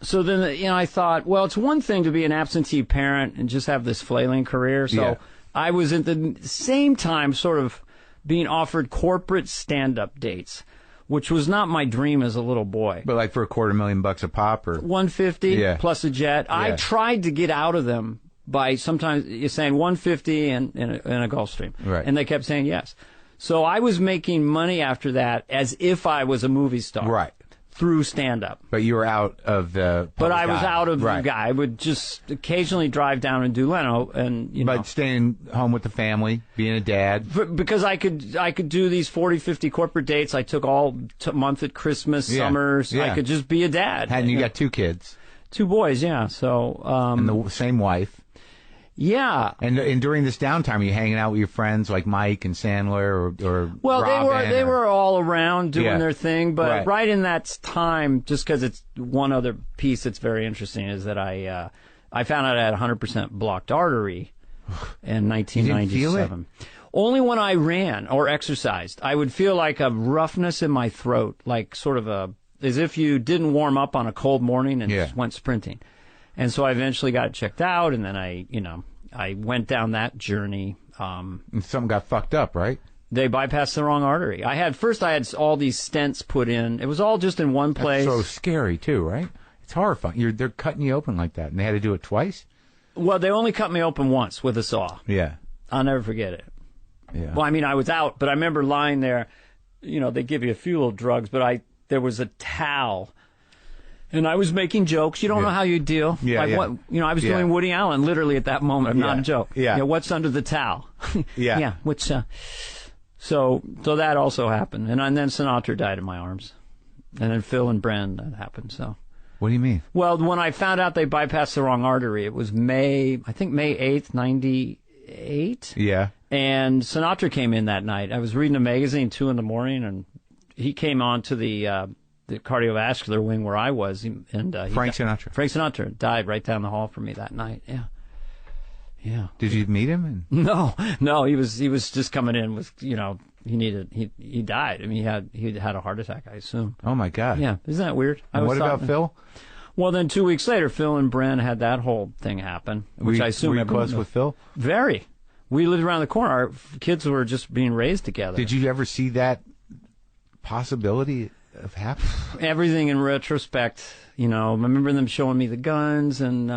so then, I thought, well, it's one thing to be an absentee parent and just have this flailing career. So I was at the same time sort of being offered corporate stand-up dates, which was not my dream as a little boy. But like for $250,000 a pop, or $150 plus a jet. I tried to get out of them by sometimes you're saying $150 and a Gulfstream, right? And they kept saying yes. So I was making money after that as if I was a movie star, right? Through stand-up. But you were out of the. But I was out of the guy. I would just occasionally drive down and do Leno, and But staying home with the family, being a dad. Because I could do these 40, 50 corporate dates. I took all month at Christmas, summers. I could just be a dad. And you got 2 kids. 2 boys, yeah. So. And the same wife. Yeah. And during this downtime, are you hanging out with your friends like Mike and Sandler or well, Robin, they were all around doing their thing, but right in that time, just because it's one other piece that's very interesting is that I found out I had 100% blocked artery in 1997. You didn't feel it? Only when I ran or exercised. I would feel like a roughness in my throat, like sort of as if you didn't warm up on a cold morning and just went sprinting. And so I eventually got it checked out, and then I went down that journey. And something got fucked up, right? They bypassed the wrong artery. I had all these stents put in. It was all just in one place. That's so scary too, right? It's horrifying. They're cutting you open like that, and they had to do it twice. Well, they only cut me open once with a saw. Yeah, I'll never forget it. Yeah. Well, I mean, I was out, but I remember lying there. They give you a few little drugs, but there was a towel. And I was making jokes. You don't know how you deal. Yeah, What, I was doing Woody Allen literally at that moment. Not a joke. Yeah. What's under the towel? Yeah. Yeah. Which, so that also happened. And then Sinatra died in my arms. And then Phil and Bren, that happened. So. What do you mean? Well, when I found out they bypassed the wrong artery, it was May 8th, 98. Yeah. And Sinatra came in that night. I was reading a magazine 2 a.m, and he came on to the cardiovascular wing where I was, and Frank Sinatra. Frank Sinatra died right down the hall from me that night. Yeah. Did you meet him? No, he was just coming in with he died. I mean, he had a heart attack, I assume. Oh my God. Yeah, isn't that weird? And what about Phil? Well, then 2 weeks later, Phil and Bren had that whole thing happen, which I assume were you close with Phil? Very. We lived around the corner. Our kids were just being raised together. Did you ever see that possibility of happening? Everything in retrospect, I remember them showing me the guns, and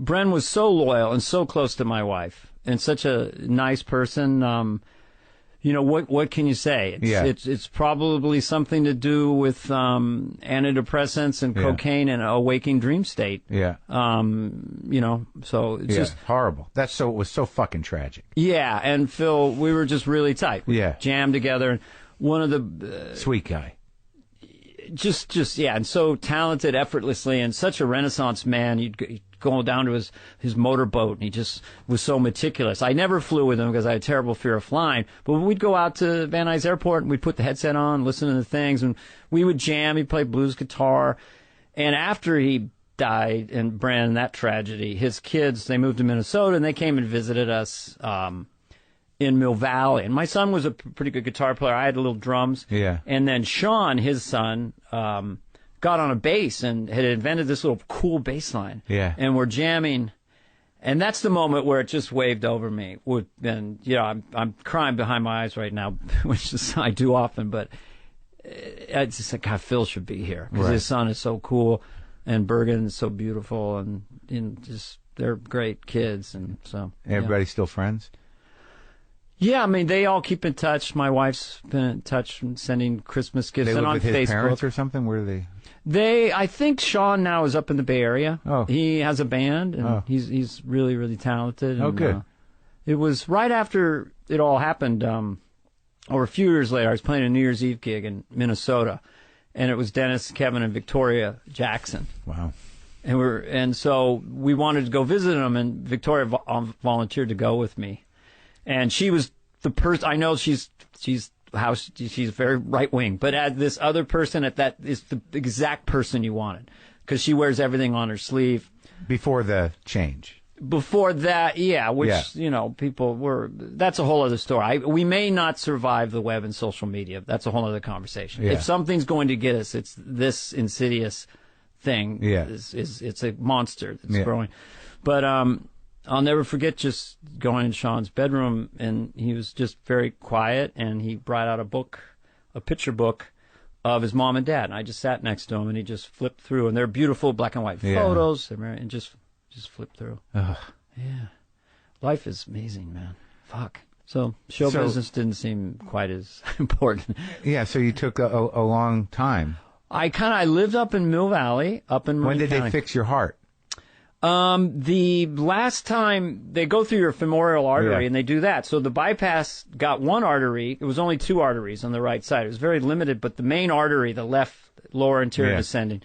Bren was so loyal and so close to my wife, and such a nice person. What can you say? It's probably something to do with antidepressants and cocaine and a waking dream state. Yeah. So it's just horrible. It was so fucking tragic. Yeah, and Phil, we were just really tight. We jammed together. One of the sweet guy. Just and so talented effortlessly, and such a Renaissance man. He'd go down to his motorboat, and he just was so meticulous. I never flew with him because I had a terrible fear of flying, but we'd go out to Van Nuys Airport, and we'd put the headset on, listen to the things, and we would jam. He'd play blues guitar, and after he died, and Bren, that tragedy, his kids, they moved to Minnesota, and they came and visited us in Mill Valley. And my son was a pretty good guitar player. I had little drums. Yeah. And then Sean, his son, got on a bass and had invented this little cool bass line. Yeah. And we're jamming. And that's the moment where it just waved over me. And, I'm crying behind my eyes right now, which is I do often, but it's just like, God, Phil should be here. Because his son is so cool, and Bergen is so beautiful, and just, they're great kids. And so. Everybody's still friends? Yeah, I mean, they all keep in touch. My wife's been in touch and sending Christmas gifts. They and live on with his Facebook. Parents or something? Where are they? I think Sean now is up in the Bay Area. Oh. He has a band, and he's really, really talented. Oh, and, good. It was right after it all happened, or a few years later, I was playing a New Year's Eve gig in Minnesota, and it was Dennis, Kevin, and Victoria Jackson. Wow. And so we wanted to go visit them, and Victoria volunteered to go with me. And she was the person. I know she's very right wing, but this other person that is the exact person you wanted, because she wears everything on her sleeve. Before the change. Before that, people were. That's a whole other story. We may not survive the web and social media. That's a whole other conversation. Yeah. If something's going to get us, it's this insidious thing. Yeah. It's a monster that's growing. But I'll never forget just going in Sean's bedroom, and he was just very quiet, and he brought out a picture book of his mom and dad, and I just sat next to him, and he just flipped through, and they're beautiful black and white photos, and just flipped through. Ugh. Yeah. Life is amazing, man. Fuck. So show business didn't seem quite as important. Yeah, so you took a long time. I lived up in Mill Valley, up in Marin When did County. they fix your heart? The last time they go through your femoral artery, and they do that. So the bypass got one artery. It was only 2 arteries on the right side. It was very limited, but the main artery, the left lower anterior descending,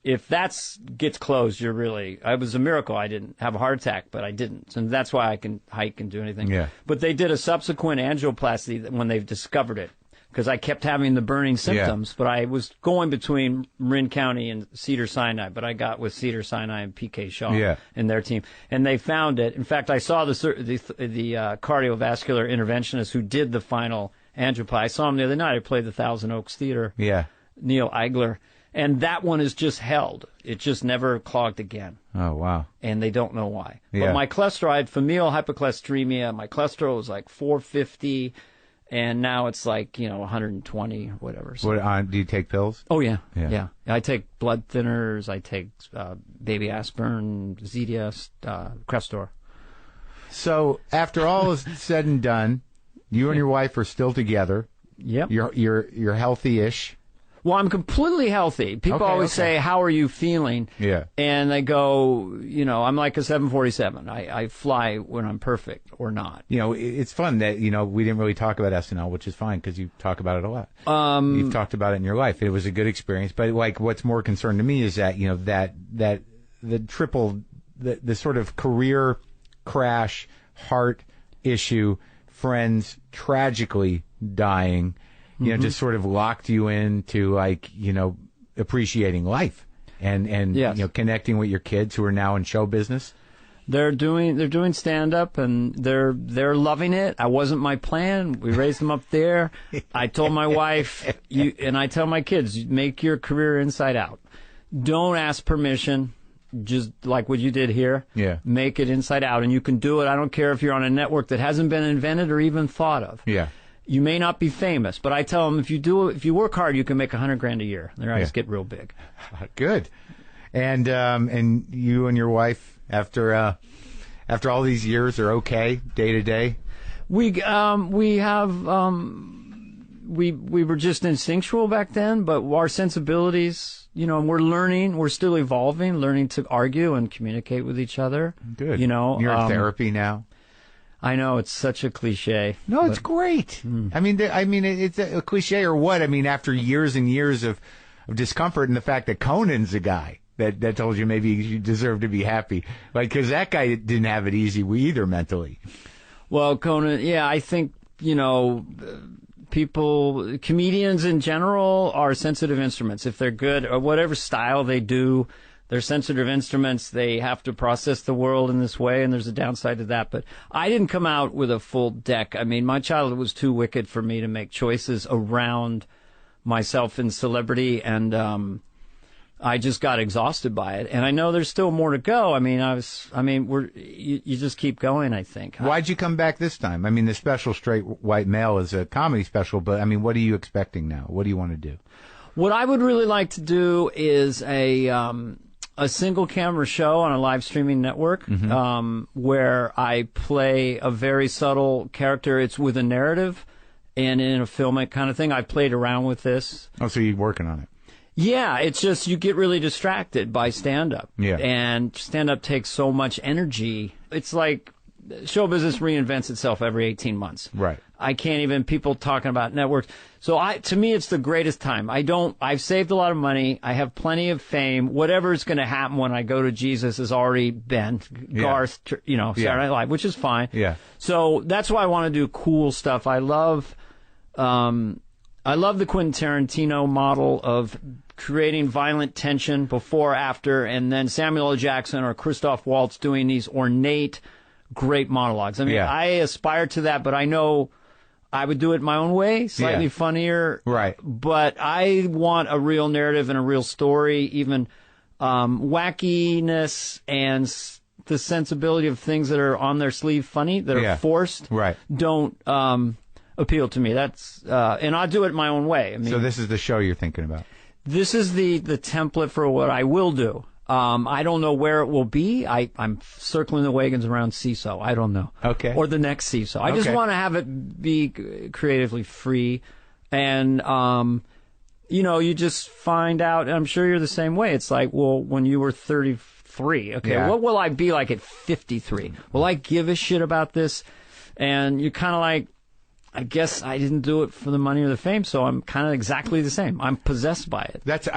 if that gets closed, you're really... It was a miracle I didn't have a heart attack, but I didn't. And that's why I can hike and do anything. Yeah. But they did a subsequent angioplasty when they've discovered it, because I kept having the burning symptoms, but I was going between Marin County and Cedars-Sinai, but I got with Cedars-Sinai and PK Shaw and their team, and they found it. In fact, I saw the cardiovascular interventionist who did the final angioplasty. I saw him the other night. I played the Thousand Oaks Theater. Yeah. Neil Eigler. And that one is just held. It just never clogged again. Oh, wow. And they don't know why. Yeah. But my cholesterol, I had familial hypercholesteremia. My cholesterol was like 450, and now it's like, 120 or whatever. So. Do you take pills? Oh, yeah. Yeah. Yeah. I take blood thinners. I take baby aspirin, Zedia, Crestor. So after all is said and done, you and your wife are still together. Yep. You're healthy-ish. Well, I'm completely healthy. People always say, how are you feeling? Yeah. And they go, I'm like a 747. I fly when I'm perfect or not. It's fun that, we didn't really talk about SNL, which is fine because you talk about it a lot. You've talked about it in your life. It was a good experience. But, what's more concerned to me is that, that the sort of career crash, heart issue, friends tragically dying, just sort of locked you into appreciating life and connecting with your kids who are now in show business. They're doing stand up and they're loving it. I wasn't my plan. We raised them up there. I told my wife, and I tell my kids, make your career inside out. Don't ask permission. Just like what you did here. Yeah. Make it inside out, and you can do it. I don't care if you're on a network that hasn't been invented or even thought of. Yeah. You may not be famous, but I tell them if you work hard, you can make $100,000 a year. Their eyes get real big. Good. And you and your wife, after all these years, are okay day to day. We were just instinctual back then, but our sensibilities, we're learning. We're still evolving, learning to argue and communicate with each other. Good. You're in therapy now. I know it's such a cliche. No, it's great. I mean, it's a cliche or what? I mean, after years and years of discomfort, and the fact that Conan's a guy that told you maybe you deserve to be happy, because that guy didn't have it easy either mentally. Well, Conan, I think comedians in general are sensitive instruments. If they're good or whatever style they do, they're sensitive instruments. They have to process the world in this way, and there's a downside to that. But I didn't come out with a full deck. I mean, my childhood was too wicked for me to make choices around myself in celebrity, and I just got exhausted by it. And I know there's still more to go. I mean, you just keep going, I think. Why'd you come back this time? I mean, the special Straight White Male is a comedy special, but I mean, what are you expecting now? What do you want to do? What I would really like to do is a single camera show on a live streaming network, where I play a very subtle character. It's with a narrative and in a filmic kind of thing. I played around with this. Oh, so you're working on it. Yeah, it's just you get really distracted by stand-up. Yeah. And stand-up takes so much energy. It's like show business reinvents itself every 18 months. Right. I can't even, people talking about networks. So to me, it's the greatest time. I've saved a lot of money. I have plenty of fame. Whatever's going to happen when I go to Jesus has already been. Garth, Saturday Night Live, which is fine. Yeah. So that's why I want to do cool stuff. I love the Quentin Tarantino model of creating violent tension before, after, and then Samuel L. Jackson or Christoph Waltz doing these ornate, great monologues. I mean, I aspire to that, but I know I would do it my own way, slightly funnier. Right. But I want a real narrative and a real story, even wackiness and the sensibility of things that are on their sleeve funny, that are forced, Right. don't appeal to me. That's and I'll do it my own way. I mean, So this is the show you're thinking about. this is the template for what I will do. I don't know where it will be. I'm circling the wagons around CISO. I don't know. Okay. Or the next CISO. I just Okay. want to have it be creatively free. And, you know, you just find out, and I'm sure you're the same way. It's like, well, when you were 33, okay, Yeah. what will I be like at 53? Will I give a shit about this? And you're kind of like, I guess I didn't do it for the money or the fame, so I'm kind of exactly the same. I'm possessed by it. That's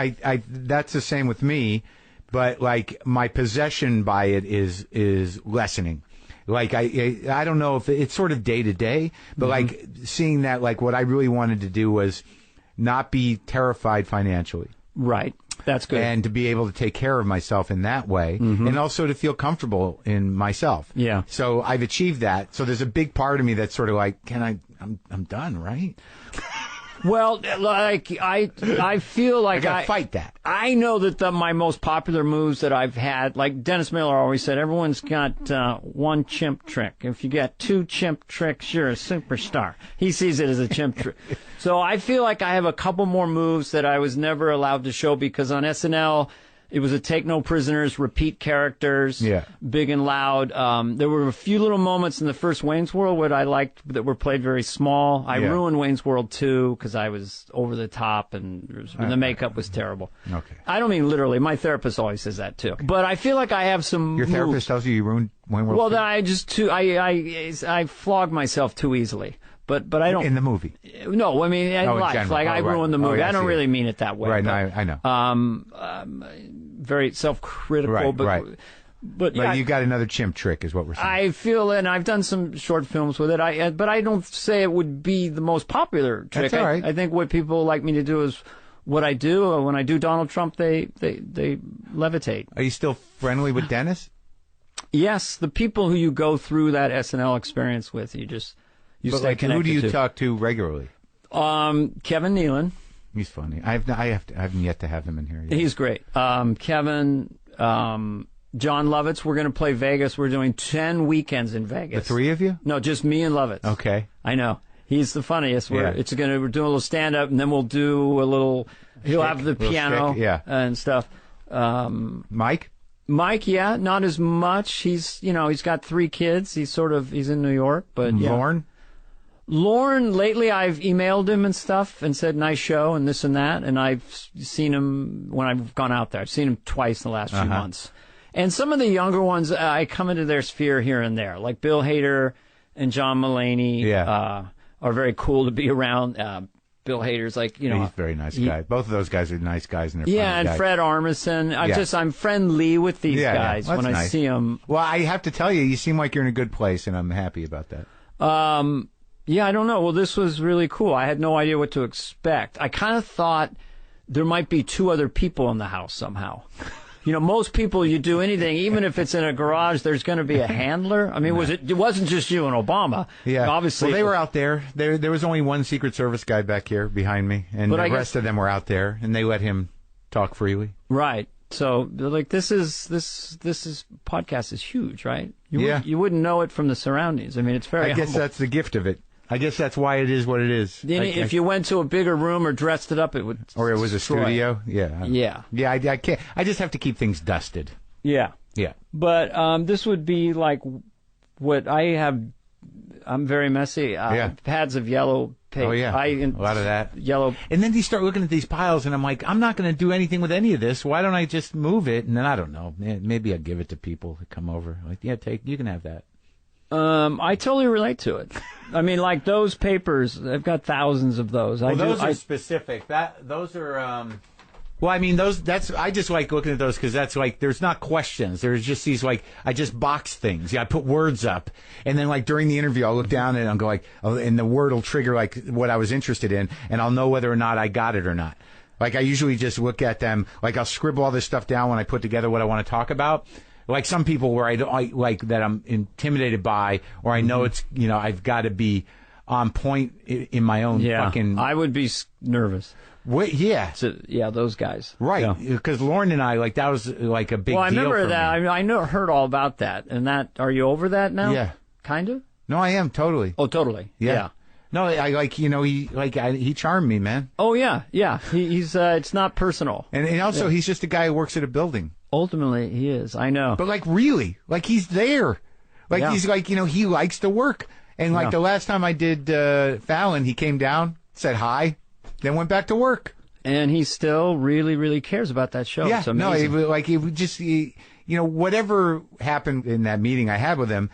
that's the same with me, but like my possession by it is lessening. Like I don't know if it's sort of day to day, but like seeing that like what I really wanted to do was not be terrified financially. Right. That's good. And to be able to take care of myself in that way, and also to feel comfortable in myself. Yeah. So I've achieved that. So there's a big part of me that's sort of like, I'm done, right? Well, like I feel like I gotta fight that. I know that my most popular moves that I've had, like Dennis Miller always said, everyone's got one chimp trick. If you got two chimp tricks, you're a superstar. He sees it as a chimp trick. So I feel like I have a couple more moves that I was never allowed to show because on SNL, it was a take no prisoners, repeat characters, big and loud. There were a few little moments in the first Wayne's World what I liked that were played very small. I ruined Wayne's World 2 because I was over the top and the makeup was terrible. Okay. I don't mean literally. My therapist always says that too. But I feel like I have some Your therapist moves. tells you ruined Wayne World. Well, 2? then I flog myself too easily. But I don't. In the movie. No, I mean in in life. general. Like I right. ruined the movie. Yeah, I don't see really it. mean it that way. Right, but, no, I know. Very self-critical, Right, but right. but But yeah, you got another chimp trick, is what we're saying. I feel, and I've done some short films with it. But I don't say it would be the most popular trick. That's all right. I think what people like me to do is what I do. When I do Donald Trump, they levitate. Are you still friendly with Dennis? Yes, the people who you go through that SNL experience with, you stay But like, connected who do you to. talk to regularly? Kevin Nealon. He's funny. I haven't yet to have him in here yet. He's great. Kevin, John Lovitz. We're going to play Vegas. We're doing 10 weekends in Vegas. The three of you? No, just me and Lovitz. Okay. I know. He's the funniest. Yeah. We're doing a little stand up, and then we'll do a little. He'll have the Little piano, stick, yeah. and stuff. Mike? Mike, yeah, not as much. He's got 3 kids. He's in New York, but yeah. Lorne, lately I've emailed him and stuff and said nice show and this and that, and I've seen him when I've gone out there. I've seen him twice in the last few months. And some of the younger ones, I come into their sphere here and there, like Bill Hader and John Mulaney are very cool to be around. Bill Hader's like, He's a very nice guy. Both of those guys are nice guys, and they're funny and guys. Fred Armisen. I'm friendly with these guys That's when I nice. see them. Well, I have to tell you, you seem like you're in a good place, and I'm happy about that. Yeah, I don't know. Well, this was really cool. I had no idea what to expect. I kind of thought there might be 2 other people in the house somehow. Most people, you do anything, even if it's in a garage, there's going to be a handler. I mean, it wasn't just you and Obama. Yeah. Obviously. Well, they were out there. There was only one Secret Service guy back here behind me, and But the I guess- rest of them were out there, and they let him talk freely. Right. So they're like, this podcast is huge, right? You wouldn't know it from the surroundings. I mean, it's very I guess humble. that's the gift of it. I guess that's why it is what it is. If you went to a bigger room or dressed it up, it would. Or it was a destroy it. studio. Yeah. Yeah. I can't. I just have to keep things dusted. Yeah. Yeah. But this would be like what I have. I'm very messy. Pads of yellow paper. Oh yeah. A lot of that. Yellow. And then you start looking at these piles, and I'm like, I'm not going to do anything with any of this. Why don't I just move it? And then I don't know. Maybe I'll give it to people that come over. Like, yeah, you can have that. I totally relate to it. I mean, like those papers, I've got thousands of those. Well, those are specific. Those are. Well, I mean, I just like looking at those because that's like, there's not questions. There's just these like, I just box things. Yeah, I put words up, and then like during the interview, I'll look down and I'll go like, and the word will trigger like what I was interested in, and I'll know whether or not I got it or not. Like I usually just look at them. Like I'll scribble all this stuff down when I put together what I want to talk about. Like some people where I like that I'm intimidated by, or I know it's, I've got to be on point in my own fucking. I would be nervous. Yeah. So, yeah, those guys. Right. Because Lauren and I, like, that was like a big deal. Well, I remember for that. me. I heard all about that. And that, are you over that now? Yeah. Kind of? No, I am totally. Oh, totally. Yeah. No, I like, he charmed me, man. Oh, yeah. Yeah. He's, it's not personal. And also, he's just a guy who works at a building. Ultimately, he is. I know. But, like, really, like, he's there. Like, he's like, he likes to work. And, like, the last time I did Fallon, he came down, said hi, then went back to work. And he still really, really cares about that show. Yeah, it's amazing. no, it would just, whatever happened in that meeting I had with him,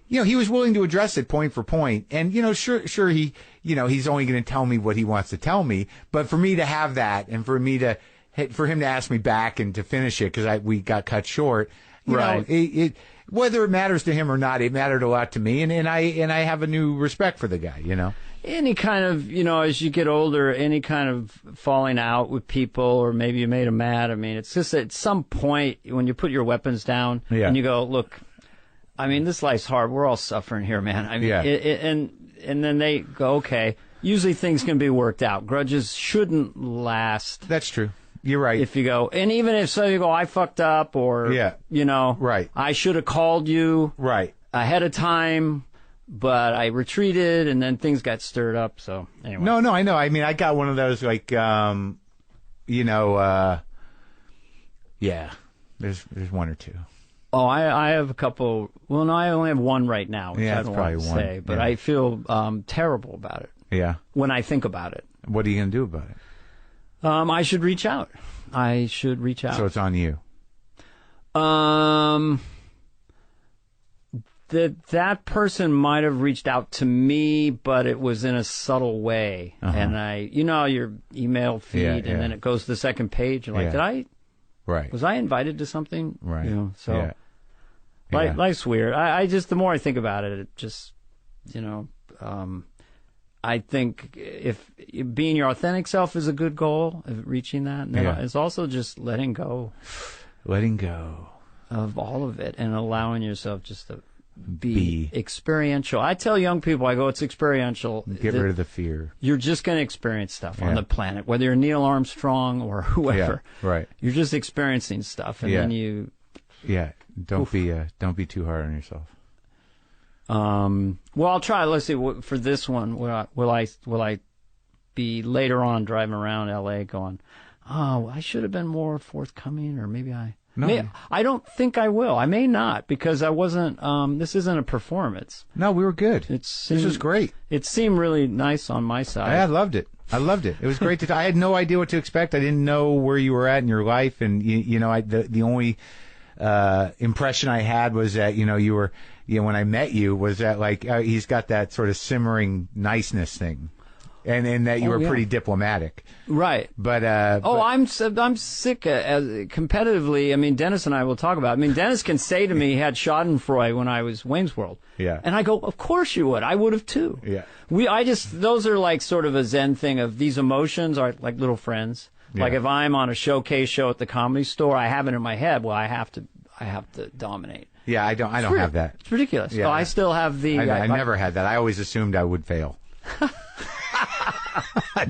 he was willing to address it point for point. And, sure, he, he's only going to tell me what he wants to tell me. But for me to have that and for him to ask me back and to finish it because we got cut short, it whether it matters to him or not, it mattered a lot to me. And I have a new respect for the guy, Any kind of, as you get older, any kind of falling out with people or maybe you made them mad. I mean, it's just at some point when you put your weapons down and you go, look, I mean, this life's hard. We're all suffering here, man. I mean, and then they go, okay, usually things can be worked out. Grudges shouldn't last. That's true. You're right. If you go, and even if you go, I fucked up or, right. I should have called you ahead of time. But I retreated, and then things got stirred up. So anyway. No, I know. I mean, I got one of those like, there's one or two. Oh, I have a couple. Well, no, I only have one right now, which I don't want to say. But I feel terrible about it. Yeah. When I think about it. What are you going to do about it? I should reach out. So it's on you. That person might have reached out to me, but it was in a subtle way. And your email feed, and then it goes to the second page. And was I invited to something? Right. Life's weird. I just, the more I think about it, it just, I think if being your authentic self is a good goal of reaching that, and it's also just letting go of all of it and allowing yourself just to be experiential. I tell young people, I go, it's experiential. Get rid of the fear. You're just going to experience stuff on the planet, whether you're Neil Armstrong or whoever. Yeah, right. You're just experiencing stuff, and then you. Yeah, don't be too hard on yourself. Well, I'll try. Let's see. For this one, will I be later on driving around L.A. going, oh, I should have been more forthcoming, or maybe I. No. I don't think I will. I may not, because I wasn't. This isn't a performance. No, we were good. This was great. It seemed really nice on my side. I loved it. It was great I had no idea what to expect. I didn't know where you were at in your life, and the only impression I had was that you were. When I met you, was that like he's got that sort of simmering niceness thing. And that you were pretty diplomatic, right? But I'm sick as competitively. I mean, Dennis and I will talk about it. I mean, Dennis can say to me, he had Schadenfreude when I was Wayne's World, and I go, of course you would. I would have too. Yeah. Those are like sort of a Zen thing of these emotions are like little friends. Yeah. Like if I'm on a showcase show at the Comedy Store, I have it in my head. Well, I have to dominate. Yeah, I don't have that. It's ridiculous. Yeah, I still have the. I never had that. I always assumed I would fail.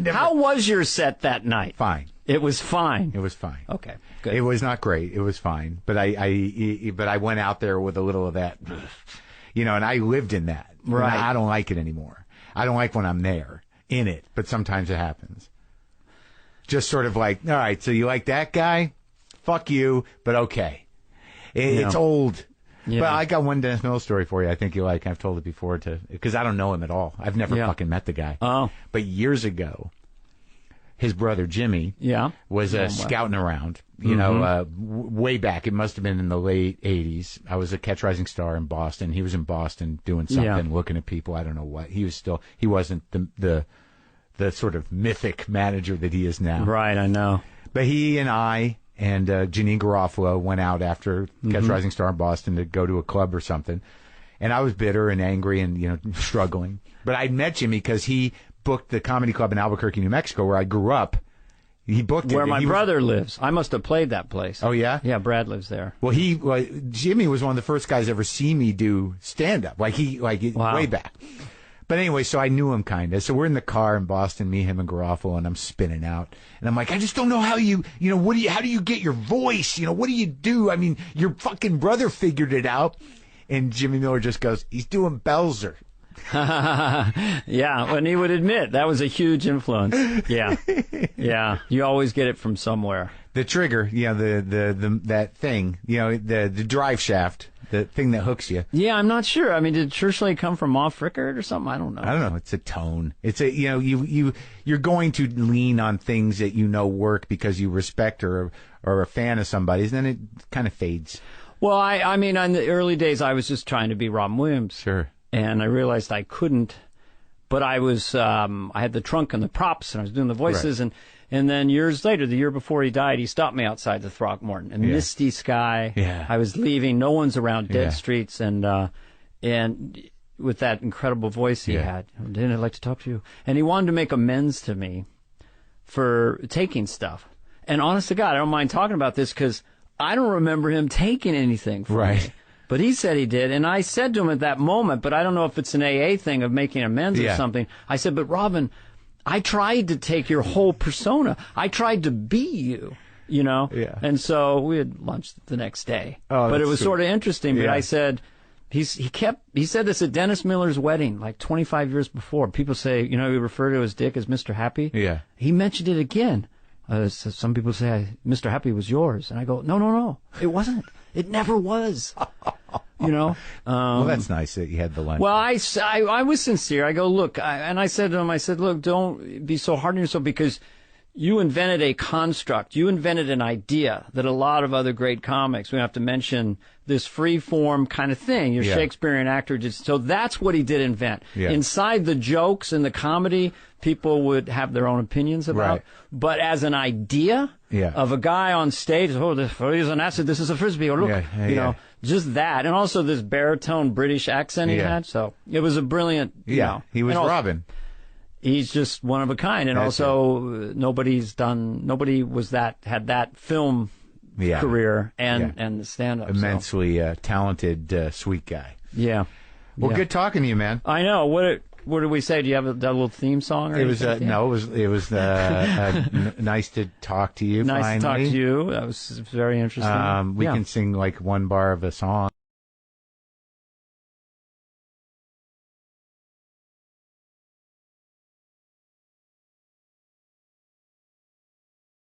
How was your set that night? Fine. It was fine. Okay, good. It was not great. It was fine. But I went out there with a little of that, and I lived in that. Right. I don't like it anymore. I don't like when I'm there in it, but sometimes it happens. Just sort of like, all right, so you like that guy? Fuck you, but okay. It's old. Yeah. But I got one Dennis Miller story for you. I think you like. I've told it before because I don't know him at all. I've never fucking met the guy. Oh. But years ago, his brother Jimmy was scouting around. Way back. It must have been in the late '80s. I was a Catch Rising Star in Boston. He was in Boston doing something, looking at people. I don't know what. He wasn't the sort of mythic manager that he is now. Right. I know. But he and I. And Janine Garofalo went out after Catch Rising Star in Boston to go to a club or something. And I was bitter and angry and, struggling. But I met Jimmy because he booked the comedy club in Albuquerque, New Mexico, where I grew up. He booked it. Where my brother lives. I must have played that place. Oh, yeah? Yeah, Brad lives there. Well, Jimmy was one of the first guys ever see me do stand-up. Way back. But anyway, so I knew him kind of. So we're in the car in Boston, me, him, and Garofalo, and I'm spinning out. And I'm like, I just don't know how how do you get your voice? What do you do? I mean, your fucking brother figured it out. And Jimmy Miller just goes, he's doing Belzer. Yeah, when he would admit that was a huge influence. Yeah. Yeah. You always get it from somewhere. The trigger, the that thing, the drive shaft. The thing that hooks you. Yeah, I'm not sure. I mean, did Churchley come from off Rickard or something? I don't know. It's a tone. It's you're going to lean on things that work because you respect or are a fan of somebody's, and then it kind of fades. Well, I mean, in the early days, I was just trying to be Robin Williams. Sure. And I realized I couldn't, but I was, I had the trunk and the props, and I was doing the voices, right. And then years later, the year before he died, he stopped me outside the Throckmorton. A misty sky. Yeah. I was leaving. No one's around. Dead streets. And with that incredible voice he had. Didn't I like to talk to you? And he wanted to make amends to me for taking stuff. And honest to God, I don't mind talking about this because I don't remember him taking anything from me. But he said he did. And I said to him at that moment, but I don't know if it's an AA thing of making amends or something. I said, but Robin, I tried to take your whole persona. I tried to be you, Yeah. And so we had lunch the next day. Oh, but it was sort of interesting. But Yeah. I said, he said this at Dennis Miller's wedding, like 25 years before. People say, we refer to his dick as Mr. Happy. Yeah. He mentioned it again. So some people say, Mr. Happy was yours. And I go, no, it wasn't. It never was. Well, that's nice that you had the lunch. Well, I was sincere. I go, look, and I said to him, look, don't be so hard on yourself because you invented a construct. You invented an idea that a lot of other great comics, we don't have to mention this free form kind of thing. Your Shakespearean actor did. So that's what he did invent. Yeah. Inside the jokes and the comedy, people would have their own opinions about. Right. But as an idea of a guy on stage, he's an acid, this is a frisbee, or look, just that. And also this baritone British accent he had. So it was a brilliant, he was Robin. He's just one of a kind. And nobody had that film career and the stand-up. Immensely talented, sweet guy. Yeah. Well, good talking to you, man. I know. What did we say? Do you have a little theme song? Or it was nice to talk to you. Nice finally. to talk to you. That was very interesting. We can sing like one bar of a song.